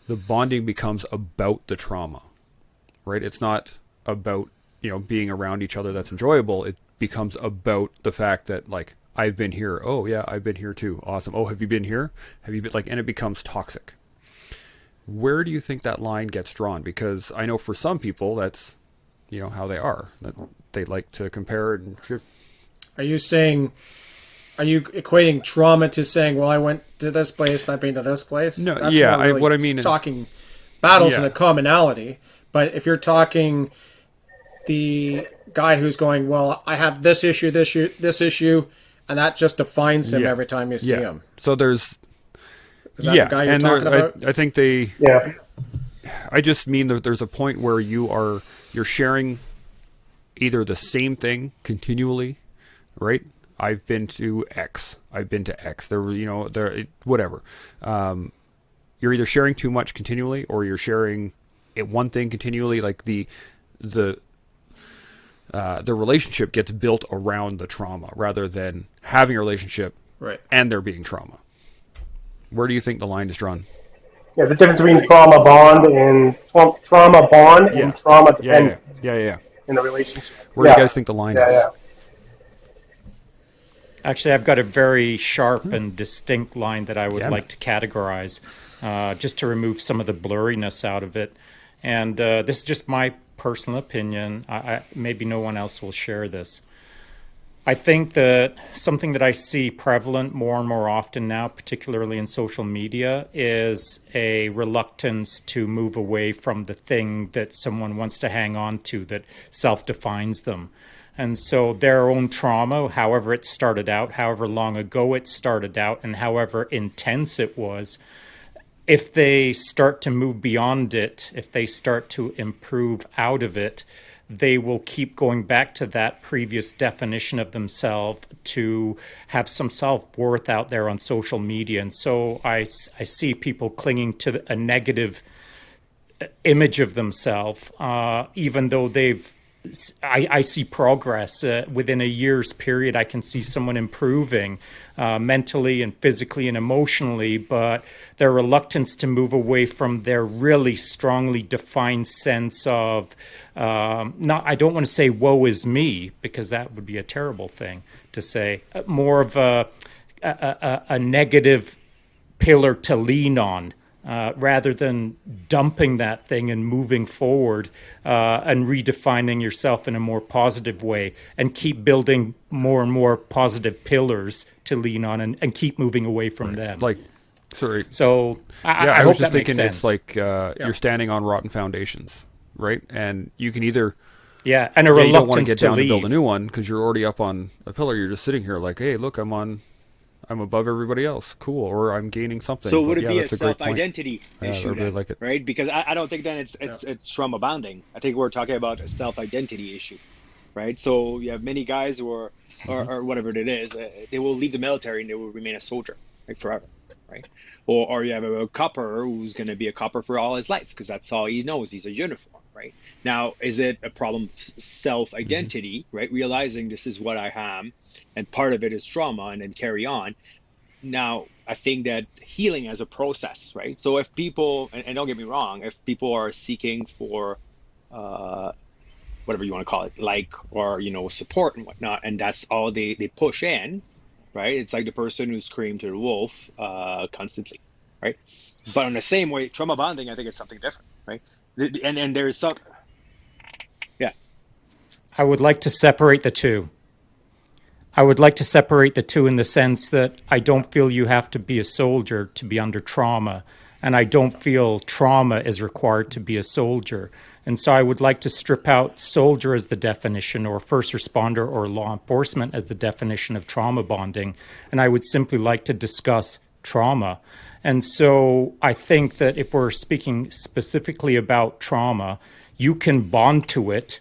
the bonding becomes about the trauma, right? It's not about, being around each other that's enjoyable. It becomes about the fact that, like, I've been here. Oh yeah, I've been here too. Awesome. Oh, have you been here? Have you been like? And it becomes toxic. Where do you think that line gets drawn? Because I know for some people that's, how they are. That they like to compare and. Are you equating trauma to saying, well, I went to this place and I've been to this place? No, That's yeah, really what I mean talking battles yeah. and a commonality. But if you're talking the guy who's going, well, I have this issue, and that just defines him every time you see him. So there's, Is that the guy you're talking about? I think they. Yeah. I just mean that there's a point where you're sharing either the same thing continually, right? I've been to X. I've been to X. There, whatever. You're either sharing too much continually, or you're sharing one thing continually. Like the relationship gets built around the trauma rather than having a relationship and there being trauma. Where do you think the line is drawn? Yeah, the difference between trauma bond and trauma dependent. Yeah. In a relationship. Where do you guys think the line is? Yeah. Actually, I've got a very sharp and distinct line that I would like to categorize, just to remove some of the blurriness out of it. And this is just my personal opinion. Maybe no one else will share this. I think that something that I see prevalent more and more often now, particularly in social media, is a reluctance to move away from the thing that someone wants to hang on to that self-defines them. And so their own trauma, however it started out, however long ago it started out, and however intense it was, if they start to move beyond it, if they start to improve out of it, they will keep going back to that previous definition of themselves to have some self-worth out there on social media. And so I see people clinging to a negative image of themselves, even though I see progress. Within a year's period, I can see someone improving mentally and physically and emotionally, but their reluctance to move away from their really strongly defined sense of, I don't want to say woe is me, because that would be a terrible thing to say, more of a negative pillar to lean on. Rather than dumping that thing and moving forward and redefining yourself in a more positive way, and keep building more and more positive pillars to lean on, and keep moving away from them. So I was hope just that makes thinking sense. it's like you're standing on rotten foundations, right? And you can either and a you don't want to reluctance get to down leave. to build a new one because you're already up on a pillar. You're just sitting here like, hey, look, I'm above everybody else. Cool. Or I'm gaining something. So would But it be a that's great point. self-identity issue I really then, like it. right? Because I don't think then it's trauma bonding. I think we're talking about a self-identity issue, right? So you have many guys who are, or whatever it is, they will leave the military and they will remain a soldier, right, forever, right? Or you have a copper who's going to be a copper for all his life because that's all he knows. He's a uniform, right? Now, is it a problem of self-identity, right? Realizing this is what I am, and part of it is trauma, and then carry on. Now, I think that healing as a process, right? So if people, and don't get me wrong, if people are seeking for whatever you want to call it, or support and whatnot, and that's all they push in, right? It's like the person who screamed to the wolf constantly, right? But in the same way, trauma bonding, I think it's something different, right? And there's some, I would like to separate the two. I would like to separate the two in the sense that I don't feel you have to be a soldier to be under trauma, and I don't feel trauma is required to be a soldier. And so I would like to strip out soldier as the definition, or first responder or law enforcement as the definition of trauma bonding, and I would simply like to discuss trauma. And so I think that if we're speaking specifically about trauma, you can bond to it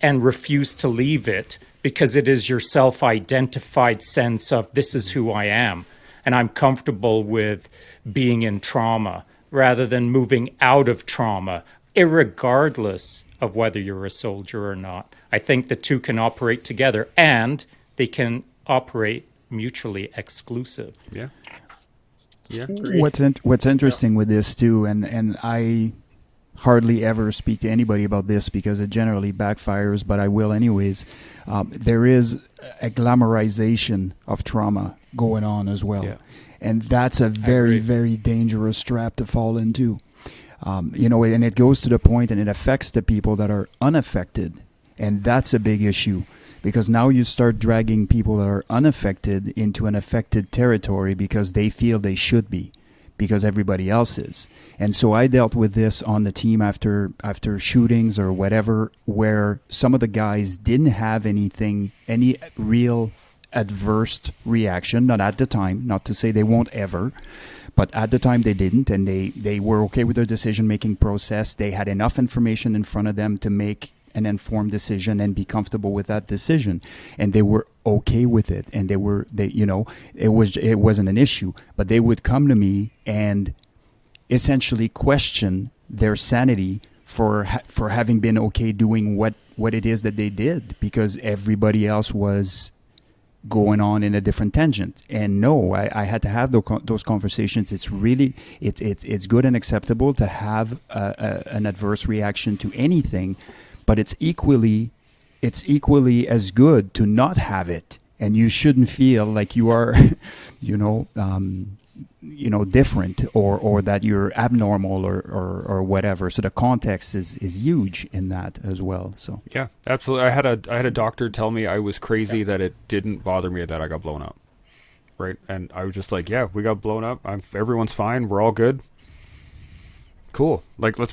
and refuse to leave it because it is your self-identified sense of this is who I am, and I'm comfortable with being in trauma, rather than moving out of trauma, irregardless of whether you're a soldier or not. I think the two can operate together, and they can operate mutually exclusive. Yeah. What's interesting with this too, and hardly ever speak to anybody about this because it generally backfires, but I will anyways. There is a glamorization of trauma going on as well. Yeah. And that's a very, very dangerous trap to fall into. And it goes to the point and it affects the people that are unaffected. And that's a big issue because now you start dragging people that are unaffected into an affected territory because they feel they should be, because everybody else is. And so I dealt with this on the team after shootings or whatever, where some of the guys didn't have any real adverse reaction, not at the time, not to say they won't ever, but at the time they didn't, and they were okay with their decision-making process. They had enough information in front of them to make an informed decision and be comfortable with that decision, and they were okay with it, and it wasn't an issue. But they would come to me and essentially question their sanity for having been okay doing what it is that they did because everybody else was going on in a different tangent. And no, I had to have those conversations. It's really it's good and acceptable to have an adverse reaction to anything, but it's equally as good to not have it. And you shouldn't feel like you are, different or that you're abnormal or whatever. So the context is huge in that as well. So yeah, absolutely. I had a doctor tell me I was crazy that it didn't bother me that I got blown up, right? And I was just like, yeah, we got blown up. Everyone's fine. We're all good. Cool. Like let's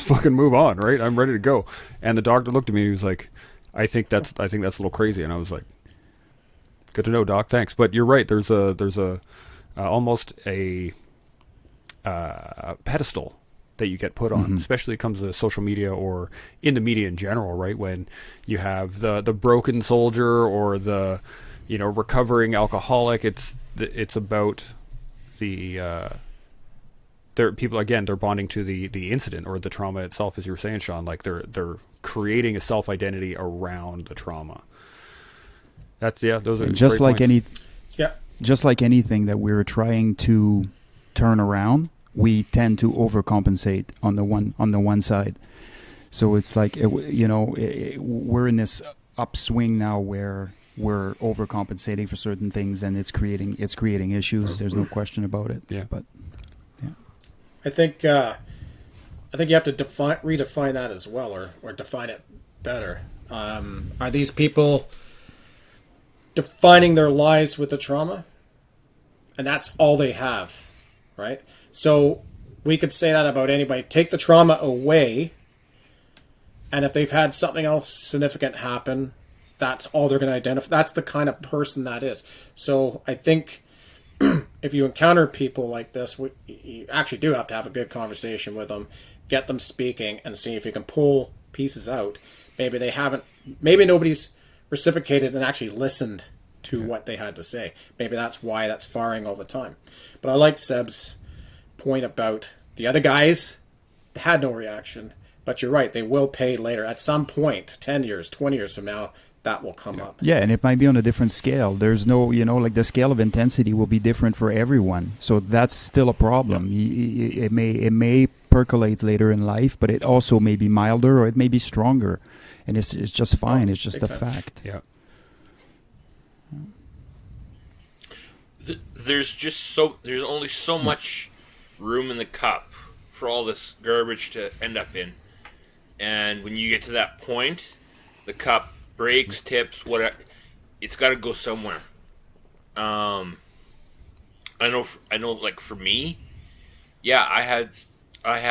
fucking move on, right? I'm ready to go. And the doctor looked at me and he was like, I think that's a little crazy. And I was like, good to know, doc. Thanks. But you're right. There's almost a pedestal that you get put on, especially when it comes to social media or in the media in general, right? When you have the broken soldier or the recovering alcoholic, it's about the they're bonding to the incident or the trauma itself, as you were saying, Shaun. Like they're creating a self identity around the trauma. Those are just great like points. Just like anything that we're trying to turn around, we tend to overcompensate on the one side. So it's like we're in this upswing now where we're overcompensating for certain things, and it's creating issues. There's no question about it. Yeah. But yeah, I think you have to redefine that as well, or define it better. Are these people defining their lives with the trauma? And that's all they have, right? So we could say that about anybody. Take the trauma away, and if they've had something else significant happen, that's all they're going to identify. That's the kind of person that is. So I think if you encounter people like this, you actually do have to have a good conversation with them, get them speaking, and see if you can pull pieces out. Maybe nobody's reciprocated and actually listened to what they had to say. Maybe that's why that's firing all the time. But I like Seb's point about the other guys had no reaction. But you're right, they will pay later. At some point, 10 years, 20 years from now, that will come up. Yeah, and it might be on a different scale. There's no, like the scale of intensity will be different for everyone. So that's still a problem. Yeah. It may percolate later in life, but it also may be milder or it may be stronger. And it's just fine. It's just a fact. Yeah. There's only so much room in the cup for all this garbage to end up in, and when you get to that point, the cup breaks, tips, whatever. It's got to go somewhere. I know. Like for me, yeah, I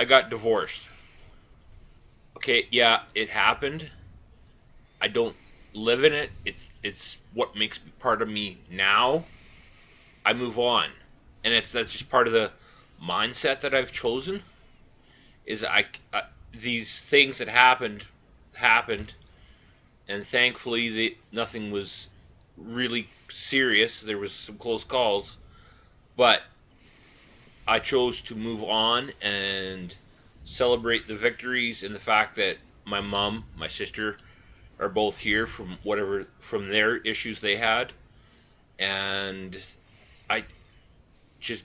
got divorced. Okay, yeah, it happened. I don't live in it. It's what makes part of me now. I move on, and that's just part of the mindset that I've chosen. Is these things that happened, and thankfully nothing was really serious. There was some close calls, but I chose to move on and celebrate the victories and the fact that my mom, my sister, are both here from their issues they had, and I just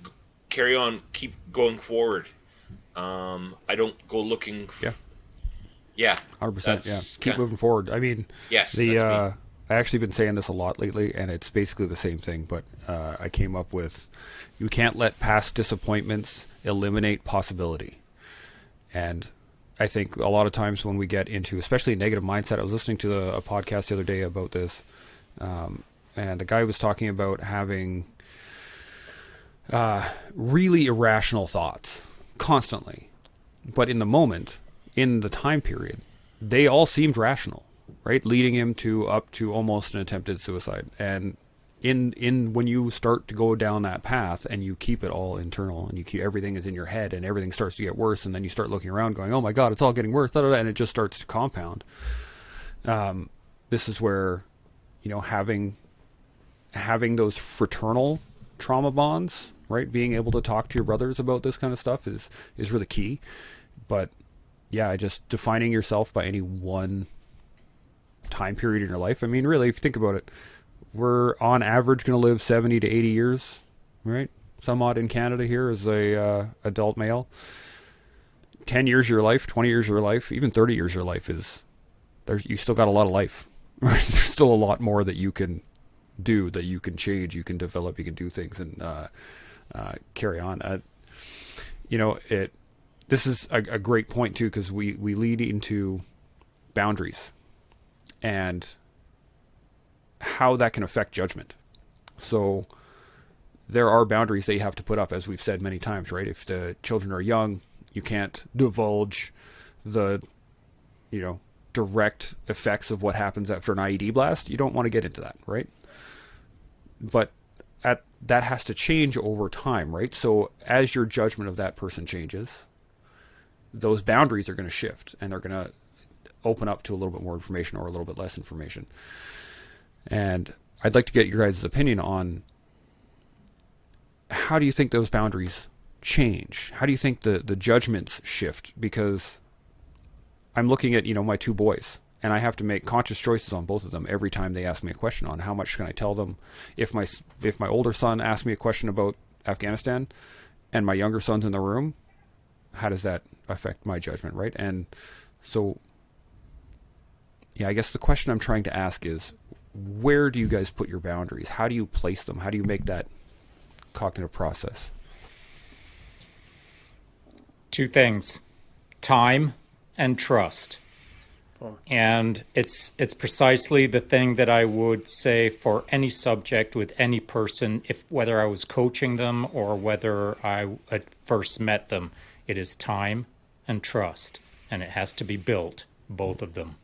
carry on, keep going forward, I don't go looking. Yeah. Yeah. 100%. Yeah. Keep moving forward. I mean, yes. I actually been saying this a lot lately, and it's basically the same thing. But I came up with, you can't let past disappointments eliminate possibility. And I think a lot of times when we get into, especially a negative mindset, I was listening to a podcast the other day about this, and the guy was talking about having really irrational thoughts constantly, but in the moment, in the time period, they all seemed rational, right? Leading him up to almost an attempted suicide. And in when you start to go down that path and you keep it all internal and you keep everything is in your head and everything starts to get worse, and then you start looking around going, oh my God, it's all getting worse, and it just starts to compound. This is where, having those fraternal trauma bonds, right? Being able to talk to your brothers about this kind of stuff is really key. But yeah, just defining yourself by any one time period in your life. I mean, really, if you think about it, we're on average going to live 70 to 80 years, right? Some odd in Canada here as a adult male. 10 years of your life, 20 years of your life, even 30 years of your life you still got a lot of life, right? There's still a lot more that you can do, that you can change, you can develop, you can do things and carry on. This is a great point too, because we lead into boundaries and how that can affect judgment. So there are boundaries that you have to put up, as we've said many times, right? If the children are young, you can't divulge the, direct effects of what happens after an IED blast. You don't want to get into that, right? But that has to change over time, right? So as your judgment of that person changes, those boundaries are going to shift and they're going to open up to a little bit more information or a little bit less information. And I'd like to get your guys' opinion on, how do you think those boundaries change? How do you think the judgments shift? Because I'm looking at, my two boys, and I have to make conscious choices on both of them every time they ask me a question on how much can I tell them. If my older son asks me a question about Afghanistan and my younger son's in the room, how does that affect my judgment, right? And so, yeah, I guess the question I'm trying to ask is, where do you guys put your boundaries? How do you place them? How do you make that cognitive process? Two things: time and trust. And it's precisely the thing that I would say for any subject with any person, whether I was coaching them or whether I had first met them. It is time and trust, and it has to be built, both of them.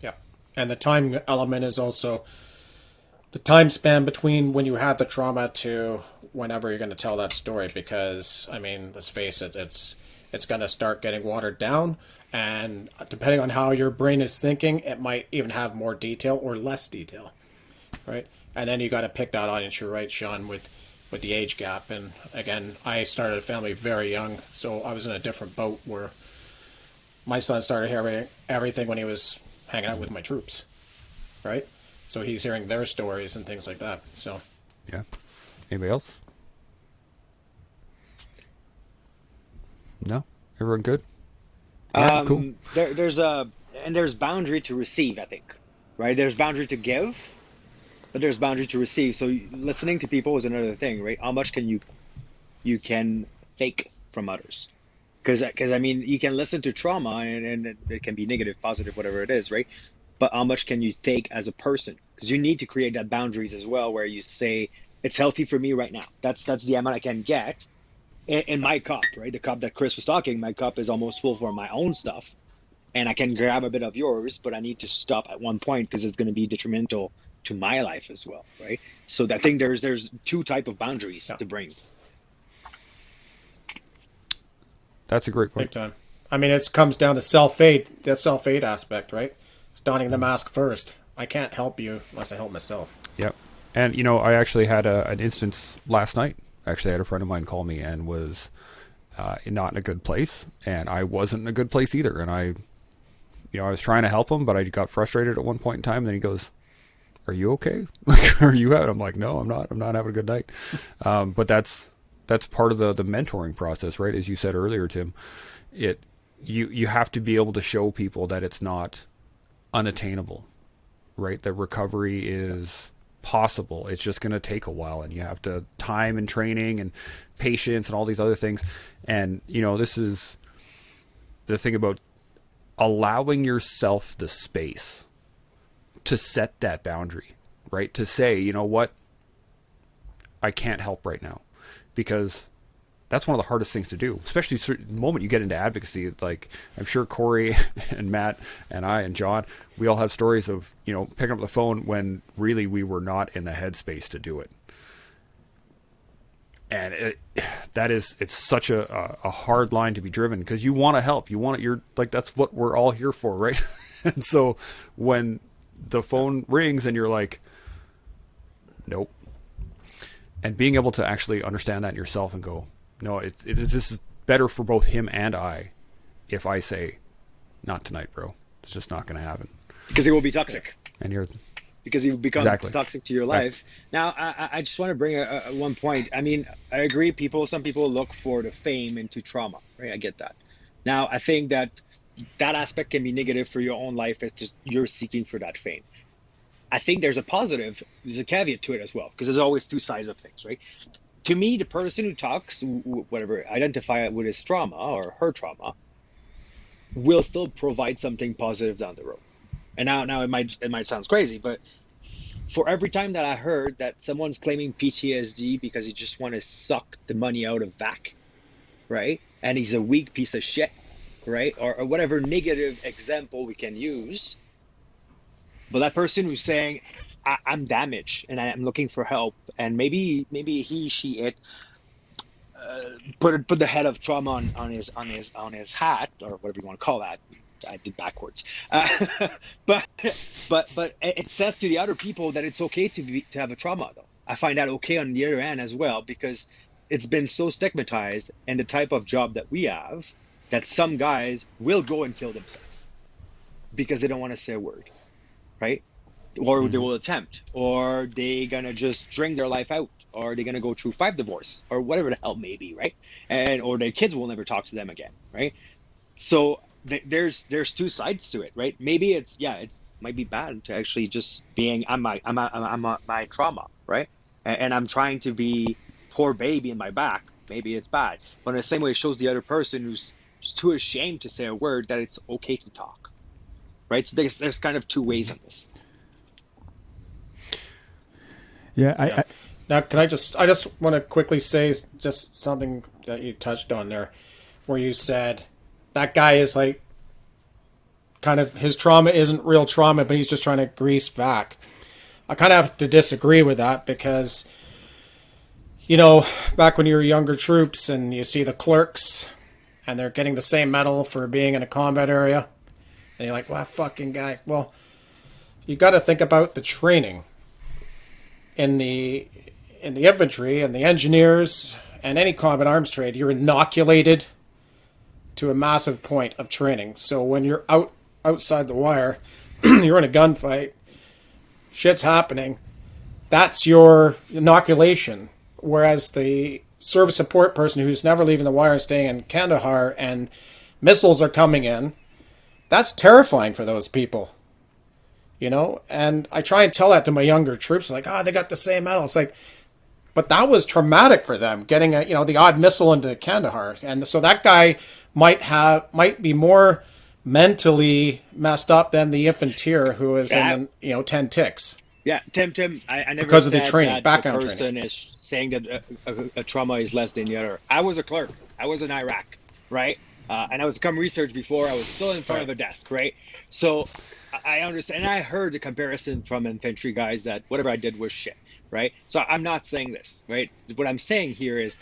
Yeah, and the time element is also the time span between when you had the trauma to whenever you're going to tell that story, because, I mean, let's face it, it's going to start getting watered down, and depending on how your brain is thinking, it might even have more detail or less detail, right? And then you got to pick that audience. You're right, Shaun, with the age gap. And again, I started a family very young, so I was in a different boat where my son started hearing everything when he was hanging out with my troops, right? So he's hearing their stories and things like that. So, yeah. Anybody else? No? Everyone good? Yeah, cool. There's boundary to receive, I think, right? There's boundary to give, but there's boundary to receive. So listening to people is another thing, right? How much can you can fake from others? Because I mean, you can listen to trauma and it can be negative, positive, whatever it is, right? But how much can you take as a person? Because you need to create that boundaries as well, where you say, it's healthy for me right now. That's the amount I can get. In my cup, right? The cup that Chris was talking, my cup is almost full for my own stuff. And I can grab a bit of yours, but I need to stop at one point because it's going to be detrimental to my life as well, right? So I think there's two type of boundaries to bring. That's a great point. Big time. I mean, it comes down to self-aid, the self-aid aspect, right? It's donning the mask first. I can't help you unless I help myself. Yep. And, I actually had an instance last night. Actually, I had a friend of mine call me and was not in a good place, and I wasn't in a good place either. And I was trying to help him, but I got frustrated at one point in time. And then he goes, "Are you okay? Like, are you out?" I'm like, "No, I'm not. I'm not having a good night." But that's that's part of the mentoring process, right? As you said earlier, Tim, you have to be able to show people that it's not unattainable, right? That recovery is possible. It's just going to take a while, and you have to time and training and patience and all these other things. And this is the thing about allowing yourself the space to set that boundary, right? To say, you know what, I can't help right now, because that's one of the hardest things to do, especially the moment you get into advocacy. Like, I'm sure Corey and Matt and I and John, we all have stories of, picking up the phone when really we were not in the headspace to do it. And it's such a hard line to be driven, because you want to help. You're like, that's what we're all here for, right? And so when the phone rings and you're like, nope. And being able to actually understand that in yourself and go, no, this is better for both him and I if I say, not tonight, bro. It's just not going to happen. Because it will be toxic. And because you become toxic to your life. Right. Now, I just want to bring one point. I mean, I agree. Some people look for the fame into trauma, right? I get that. Now, I think that aspect can be negative for your own life. It's just you're seeking for that fame. I think there's a caveat to it as well, because there's always two sides of things, right? To me, the person who talks, whatever, identify it with his trauma or her trauma, will still provide something positive down the road. And now it might sound crazy, but for every time that I heard that someone's claiming PTSD because he just want to suck the money out of VAC, right? And he's a weak piece of shit, right? Or whatever negative example we can use. But that person who's saying, I'm damaged and I'm looking for help, and maybe he, she, it put the head of trauma on his hat, or whatever you want to call that. I did backwards, but it says to the other people that it's okay to have a trauma. Though I find that okay on the other end as well, because it's been so stigmatized, and the type of job that we have, that some guys will go and kill themselves because they don't want to say a word, right? Or they will attempt, or they gonna just drink their life out, or they're gonna go through 5 divorces, or whatever the hell may be, right? Or their kids will never talk to them again, right? So there's two sides to it, right? Maybe it might be bad to actually just being I'm my trauma, right? And I'm trying to be poor baby in my back. Maybe it's bad, but in the same way, it shows the other person who's too ashamed to say a word that it's okay to talk, right? So there's kind of two ways on this. Yeah. Now, I just want to quickly say just something that you touched on there, where you said that guy is like, kind of, his trauma isn't real trauma, but he's just trying to grease back. I kind of have to disagree with that, because, back when you were younger troops and you see the clerks and they're getting the same medal for being in a combat area, and you're like, well, that fucking guy. Well, you got to think about the training in the infantry and the engineers and any combat arms trade. You're inoculated to a massive point of training. So when you're outside the wire, you're in a gunfight, shit's happening, that's your inoculation. Whereas the service support person who's never leaving the wire and staying in Kandahar, and missiles are coming in, that's terrifying for those people. And I try and tell that to my younger troops, like, they got the same medal. It's like, but that was traumatic for them, getting the odd missile into Kandahar. And so that guy might be more mentally messed up than the infanteer who is in 10 ticks. Yeah, Tim, I never because said of the training, that background the person training. is saying that a trauma is less than the other. I was a clerk. I was in Iraq, right? And I was come research before. I was still in front of a desk, right? So I understand. And I heard the comparison from infantry guys that whatever I did was shit, right? So I'm not saying this, right? What I'm saying here is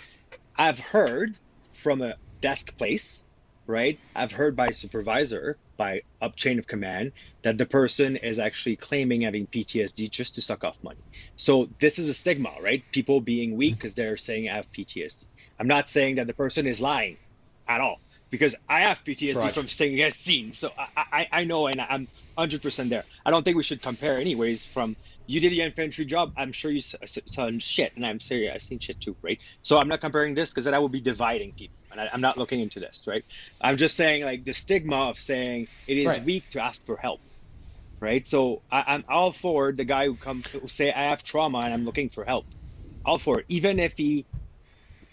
I've heard from a desk place, right? I've heard by supervisor, by up chain of command, that the person is actually claiming having PTSD just to suck off money. So this is a stigma, right? People being weak because they're saying I have PTSD. I'm not saying that the person is lying at all. because I have PTSD Right. from staying at scene. So I know, and I'm 100% there. I don't think we should compare anyways. From you did the infantry job, I'm sure you saw shit, and I'm serious, I've seen shit too, right? So I'm not comparing this because that will be dividing people, and I'm not looking into this, right? I'm just saying like the stigma of saying it is Right. weak to ask for help, right? So I'm all for the guy who say I have trauma and I'm looking for help, all for it, even if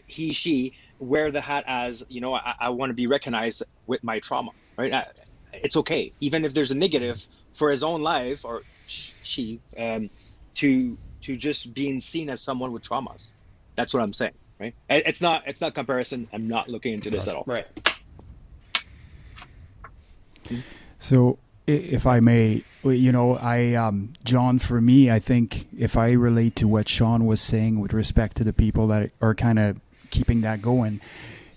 she wear the hat as, you know, I want to be recognized with my trauma, right? It's okay, even if there's a negative for his own life or she, to just being seen as someone with traumas. That's what I'm saying, right? It's not comparison. I'm not looking into this at all. Right. So, if I may, you know, John, for me, I think if I relate to what Shaun was saying with respect to the people that are kind of keeping that going,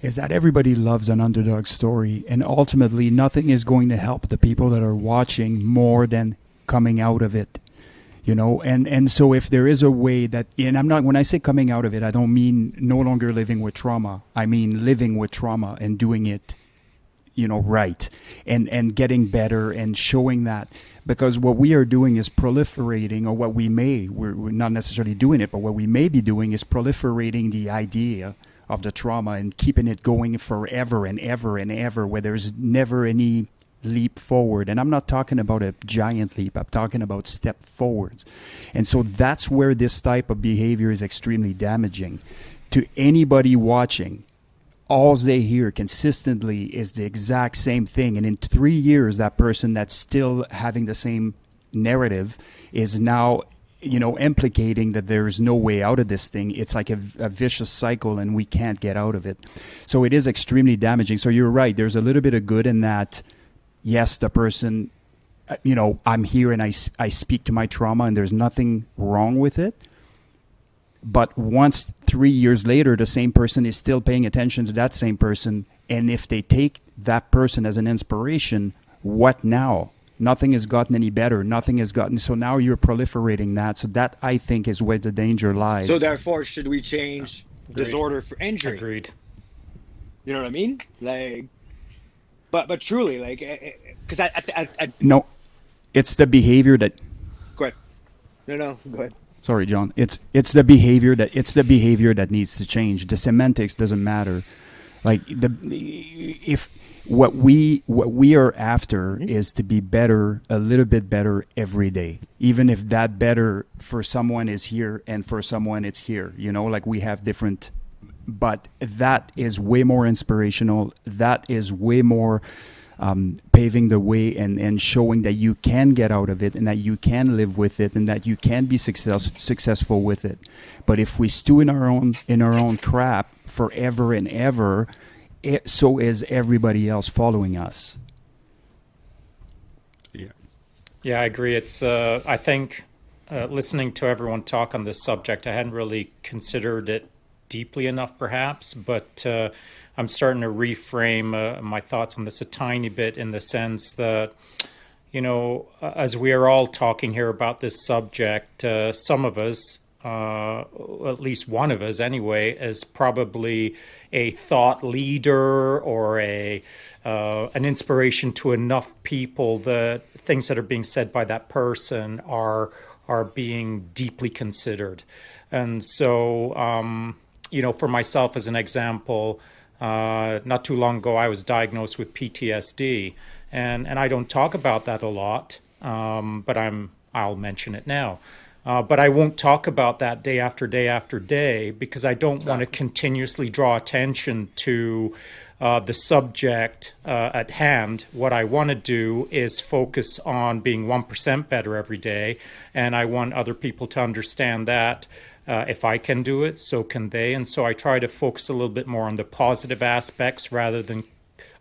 is that everybody loves an underdog story, and ultimately nothing is going to help the people that are watching more than coming out of it. You know, and so if there is a way that, and I'm not, when I say coming out of it, I don't mean no longer living with trauma. I mean living with trauma and doing it, you know, right, and getting better and showing that, because what we are doing is proliferating, or what we're not necessarily doing it, but what we may be doing is proliferating the idea of the trauma and keeping it going forever and ever and ever, where there's never any leap forward. And I'm not talking about a giant leap, I'm talking about step forwards. And so that's where this type of behavior is extremely damaging to anybody watching. All they hear consistently is the exact same thing, and in 3 years that person that's still having the same narrative is now, you know, implicating that there's no way out of this thing. It's like a vicious cycle, and we can't get out of it. So it is extremely damaging. So you're right, there's a little bit of good in that. Yes, the person, you know, I'm here and I speak to my trauma, and there's nothing wrong with it. But once 3 years later, the same person is still paying attention to that same person. And if they take that person as an inspiration, what now? Nothing has gotten any better. Nothing has gotten. So now you're proliferating that. So that, I think, is where the danger lies. So therefore, should we change disorder for injury? Agreed. You know what I mean? Like, but truly, like, because I No, it's the behavior that. go ahead. No, go ahead. Sorry, John. It's the behavior that needs to change. The semantics doesn't matter. Like if what we are after is to be better, a little bit better every day, even if that better for someone is here and for someone it's here. You know, like we have different, but that is way more inspirational. That is way more paving the way and showing that you can get out of it, and that you can live with it, and that you can be successful with it. But if we stew in our own crap forever and ever, so is everybody else following us. Yeah, I agree. It's I think listening to everyone talk on this subject, I hadn't really considered it deeply enough, perhaps, but I'm starting to reframe my thoughts on this a tiny bit, in the sense that, you know, as we are all talking here about this subject, some of us, at least one of us anyway, is probably a thought leader or an inspiration to enough people that things that are being said by that person are being deeply considered. And so, you know, for myself as an example, not too long ago, I was diagnosed with PTSD, and I don't talk about that a lot, but I'll mention it now. But I won't talk about that day after day after day, because I don't want to continuously draw attention to the subject at hand. What I want to do is focus on being 1% better every day, and I want other people to understand that. If I can do it, so can they. And so I try to focus a little bit more on the positive aspects rather than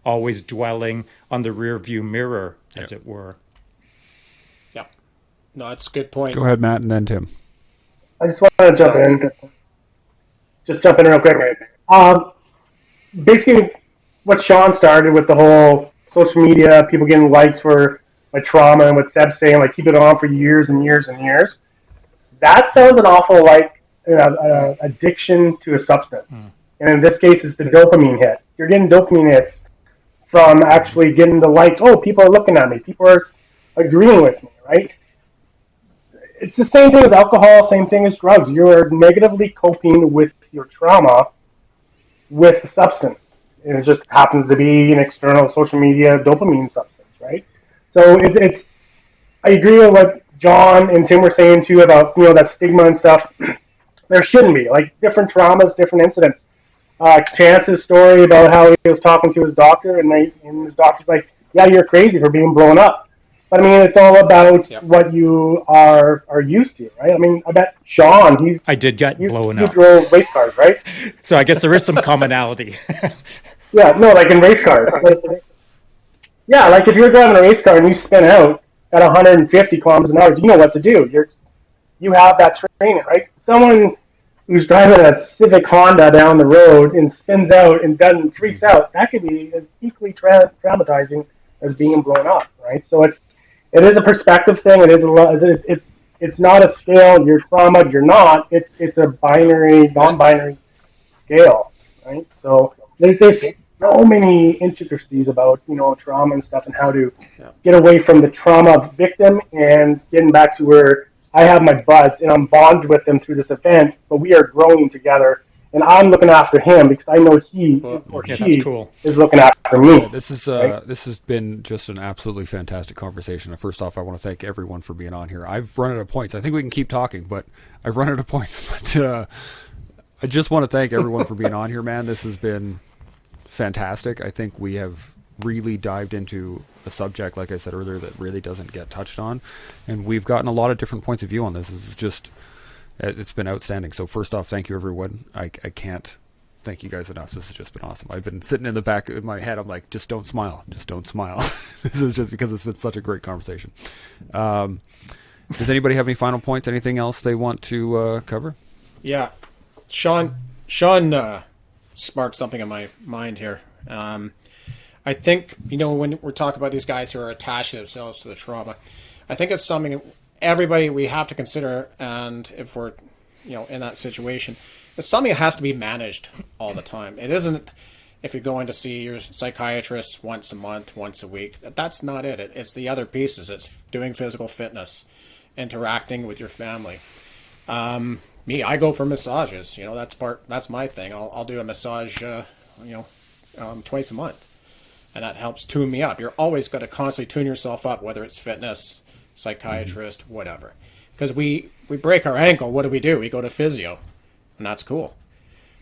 always dwelling on the rear view mirror, as it were. Yeah. No, that's a good point. Go ahead, Matt, and then Tim. I just want to jump in. Just jump in real quick. Basically, what Shaun started with the whole social media, people getting likes for my trauma, and what Seb's saying, like keep it on for years and years and years. That sounds an awful like addiction to a substance. And in this case, it's the dopamine hit. You're getting dopamine hits from actually getting the likes. Oh, people are looking at me. People are agreeing with me, right? It's the same thing as alcohol, same thing as drugs. You're negatively coping with your trauma with the substance. And it just happens to be an external social media dopamine substance, right? So it's I agree with what John and Tim were saying too about that stigma and stuff. There shouldn't be, like, different traumas, different incidents. Chance's story about how he was talking to his doctor, and his doctor's like, "Yeah, you're crazy for being blown up." But I mean, it's all about what you are used to, right? I mean, I bet Shaun, I did get blown up. You drove race cars, right? So I guess there is some commonality. Yeah, no, like in race cars. Yeah, like if you're driving a race car and you spin out at 150 kilometers an hour, you know what to do. You have that training, right? Someone who's driving a Civic Honda down the road and spins out and freaks out, that could be as equally traumatizing as being blown up, right? So it is a perspective thing. It is it's not a scale. You're trauma. You're not. It's a non-binary scale, right? So there's so many intricacies about trauma and stuff and how to get away from the trauma victim and getting back to where I have my buds and I'm bonded with him through this event, but we are growing together. And I'm looking after him because I know she is looking after me. Yeah, this has been just an absolutely fantastic conversation. First off, I want to thank everyone for being on here. I've run out of points. I think we can keep talking, but I've run out of points. But I just want to thank everyone for being on here, man. This has been fantastic. I think we have really dived into a subject, like I said earlier, that really doesn't get touched on, and we've gotten a lot of different points of view on this. It's been outstanding. So first off, thank you, everyone. I can't thank you guys enough. This has just been awesome. I've been sitting in the back of my head, I'm like, just don't smile. This is just because it's been such a great conversation. Does anybody have any final points? Anything else they want to cover? Yeah. Shaun sparked something in my mind here. I think, when we're talking about these guys who are attached themselves to the trauma, I think it's something everybody we have to consider, and if we're in that situation, it's something that has to be managed all the time. It isn't if you're going to see your psychiatrist once a month, once a week. That's not it. It's the other pieces. It's doing physical fitness, interacting with your family. Me, I go for massages. That's my thing. I'll do a massage twice a month, and that helps tune me up. You're always got to constantly tune yourself up, whether it's fitness, psychiatrist, whatever. Because we break our ankle, what do? We go to physio, and that's cool.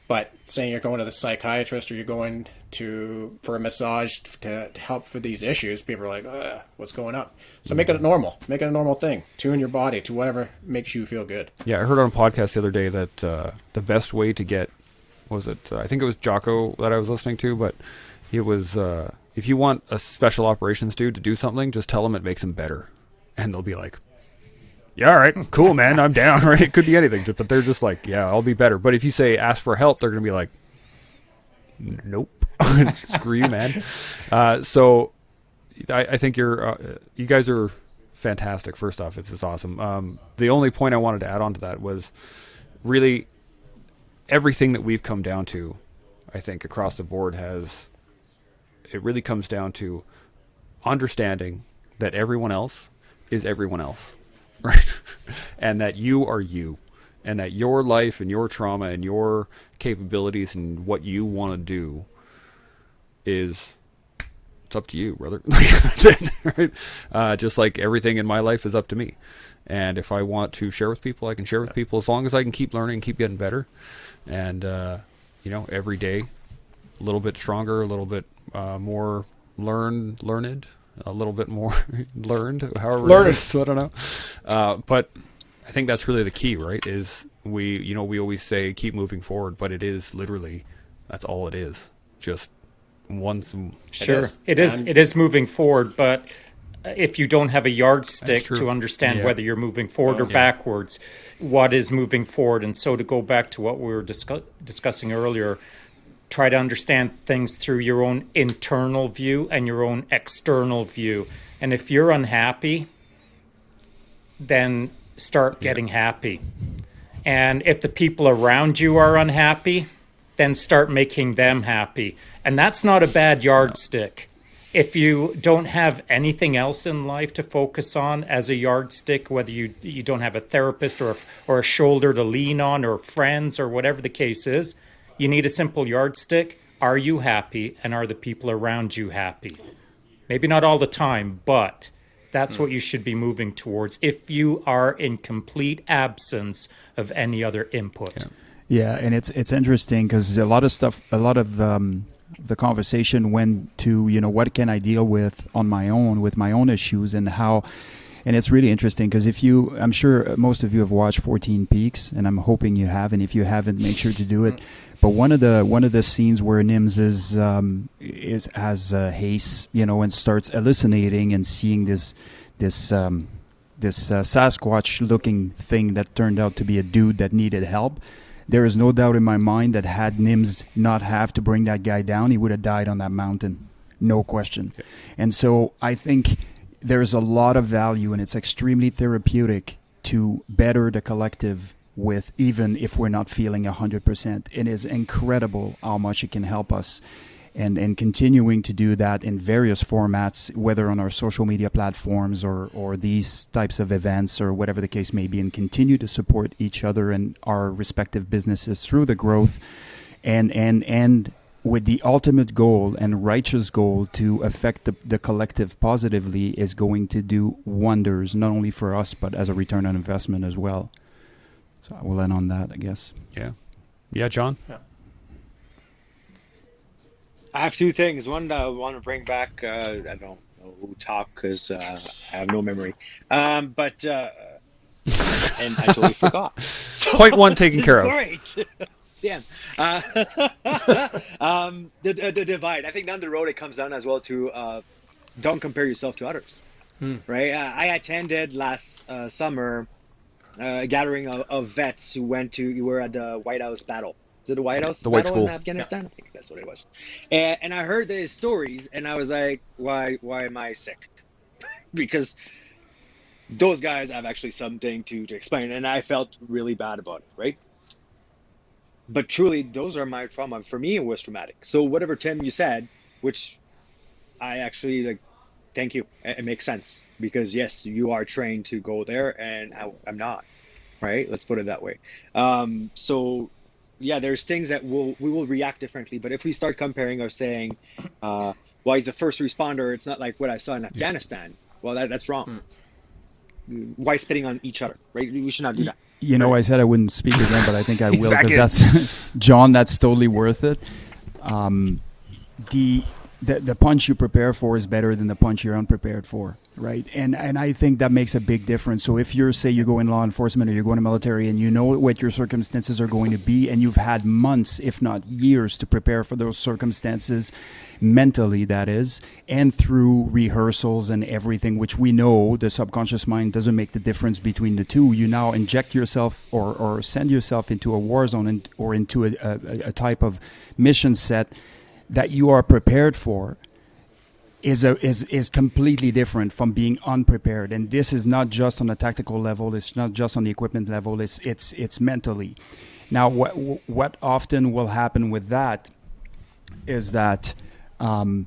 But saying you're going to the psychiatrist or you're going for a massage to help with these issues, people are like, what's going up? So make it normal. Make it a normal thing. Tune your body to whatever makes you feel good. Yeah, I heard on a podcast the other day that the best way to get, I think it was Jocko that I was listening to, but it was, if you want a special operations dude to do something, just tell him it makes him better. And they'll be like, yeah, all right, cool, man, I'm down, right? It could be anything, but they're just like, yeah, I'll be better. But if you say ask for help, they're going to be like, nope, screw you, man. So I think you guys are fantastic. First off, it's awesome. The only point I wanted to add on to that was really everything that we've come down to, I think, across the board it really comes down to understanding that everyone else is everyone else, right? And that you are you, and that your life and your trauma and your capabilities and what you want to do it's up to you, brother. That's it, right? Just like everything in my life is up to me. And if I want to share with people, I can share with people as long as I can keep learning, keep getting better. And, every day, a little bit stronger, a little bit more learned, a little bit more learned, however. Learned. I don't know. But I think that's really the key, right? Is we always say keep moving forward, but it is literally, that's all it is. Just once. Sure. It is moving forward, but if you don't have a yardstick to understand whether you're moving forward or backwards, what is moving forward? And so to go back to what we were discussing earlier, try to understand things through your own internal view and your own external view. And if you're unhappy, then start getting happy. And if the people around you are unhappy, then start making them happy. And that's not a bad yardstick. if you don't have anything else in life to focus on as a yardstick, whether you don't have a therapist or a shoulder to lean on or friends or whatever the case is, you need a simple yardstick. Are you happy, and are the people around you happy? Maybe not all the time, but that's what you should be moving towards if you are in complete absence of any other input. Yeah, and it's interesting because a lot of the conversation went to, what can I deal with on my own, with my own issues, and how. And it's really interesting because I'm sure most of you have watched 14 Peaks, and I'm hoping you have. And if you haven't, make sure to do it. But one of the scenes where Nims has haze, and starts hallucinating and seeing this Sasquatch-looking thing that turned out to be a dude that needed help. There is no doubt in my mind that had Nims not have to bring that guy down, he would have died on that mountain, no question. Yeah. And so I think there's a lot of value, and it's extremely therapeutic to better the collective with, even if we're not feeling 100%. It is incredible how much it can help us. And continuing to do that in various formats, whether on our social media platforms or these types of events or whatever the case may be, and continue to support each other and our respective businesses through the growth and with the ultimate goal and righteous goal to affect the collective positively is going to do wonders, not only for us, but as a return on investment as well. So I will end on that, I guess. Yeah. Yeah, John? Yeah. I have two things. One that I want to bring back. I don't know who talk because I have no memory. And I totally forgot. So, Point one taken care of. Great. Damn. The divide. I think down the road it comes down as well to don't compare yourself to others. Right. I attended last summer a gathering of vets who were at the White House battle. Is it the White House battle in Afghanistan? Yeah. I think that's what it was. And I heard the stories, and I was like, why am I sick? Because those guys have actually something to explain, and I felt really bad about it, right? But truly, those are my trauma. For me, it was traumatic. So whatever, Tim, you said, which I actually, thank you. It makes sense. Because, yes, you are trained to go there, and I'm not, right? Let's put it that way. So... yeah, there's things that we will react differently. But if we start comparing or saying, well, he's a first responder, it's not like what I saw in Afghanistan. Well, that's wrong. Why spitting on each other, right? We should not do that. I said I wouldn't speak again, but I think I will because that's, John, that's totally worth it. The punch you prepare for is better than the punch you're unprepared for, right? And I think that makes a big difference. So if you're going law enforcement or you're going to military and you know what your circumstances are going to be and you've had months, if not years, to prepare for those circumstances, mentally that is, and through rehearsals and everything, which we know the subconscious mind doesn't make the difference between the two, you now inject yourself or send yourself into a war zone or into a type of mission set that you are prepared for is completely different from being unprepared. And this is not just on a tactical level. It's not just on the equipment level. It's mentally. Now, what often will happen with that is that in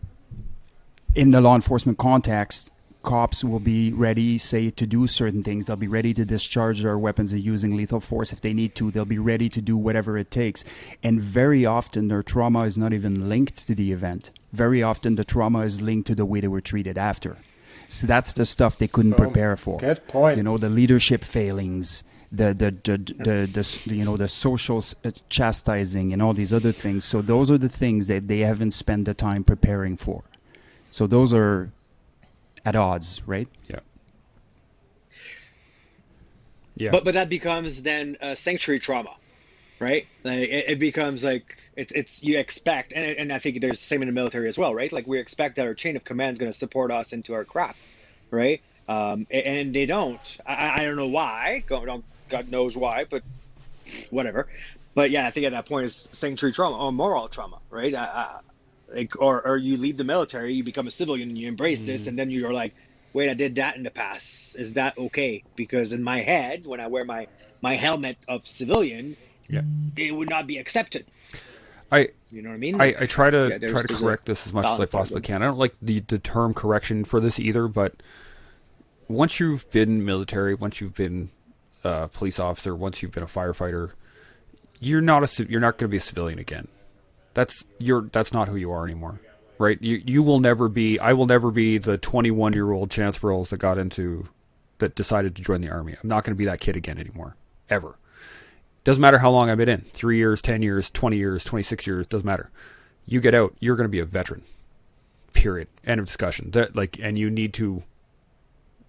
the law enforcement context, cops will be ready, say, to do certain things. They'll be ready to discharge their weapons and using lethal force if they need to. They'll be ready to do whatever it takes. And very often their trauma is not even linked to the event. Very often the trauma is linked to the way they were treated after. So that's the stuff they couldn't prepare for. Good point. The leadership failings, the social chastising and all these other things. So those are the things that they haven't spent the time preparing for. So those are at odds, right? Yeah. But that becomes then sanctuary trauma, right? Like it becomes like it's you expect, and I think there's the same in the military as well, right? Like we expect that our chain of command is going to support us into our crap, right? And they don't. I don't know why. God knows why, but whatever. But yeah, I think at that point it's sanctuary trauma or moral trauma, right? Or you leave the military, you become a civilian, and you embrace this, and then you're like, wait, I did that in the past. Is that okay? Because in my head, when I wear my helmet of civilian, it would not be accepted. You know what I mean? I try to Yeah, try to there's correct a this as much as I balance there, possibly but- can. I don't like the term correction for this either, but once you've been military, once you've been a police officer, once you've been a firefighter, you're not going to be a civilian again. That's not who you are anymore, right? You will never be. I will never be the 21-year-old Chance Burles that decided to join the Army. I'm not going to be that kid again anymore, ever. Doesn't matter how long I've been in, 3 years, 10 years, 20 years, 26 years, doesn't matter. You get out, you're going to be a veteran. Period. End of discussion. And you need to.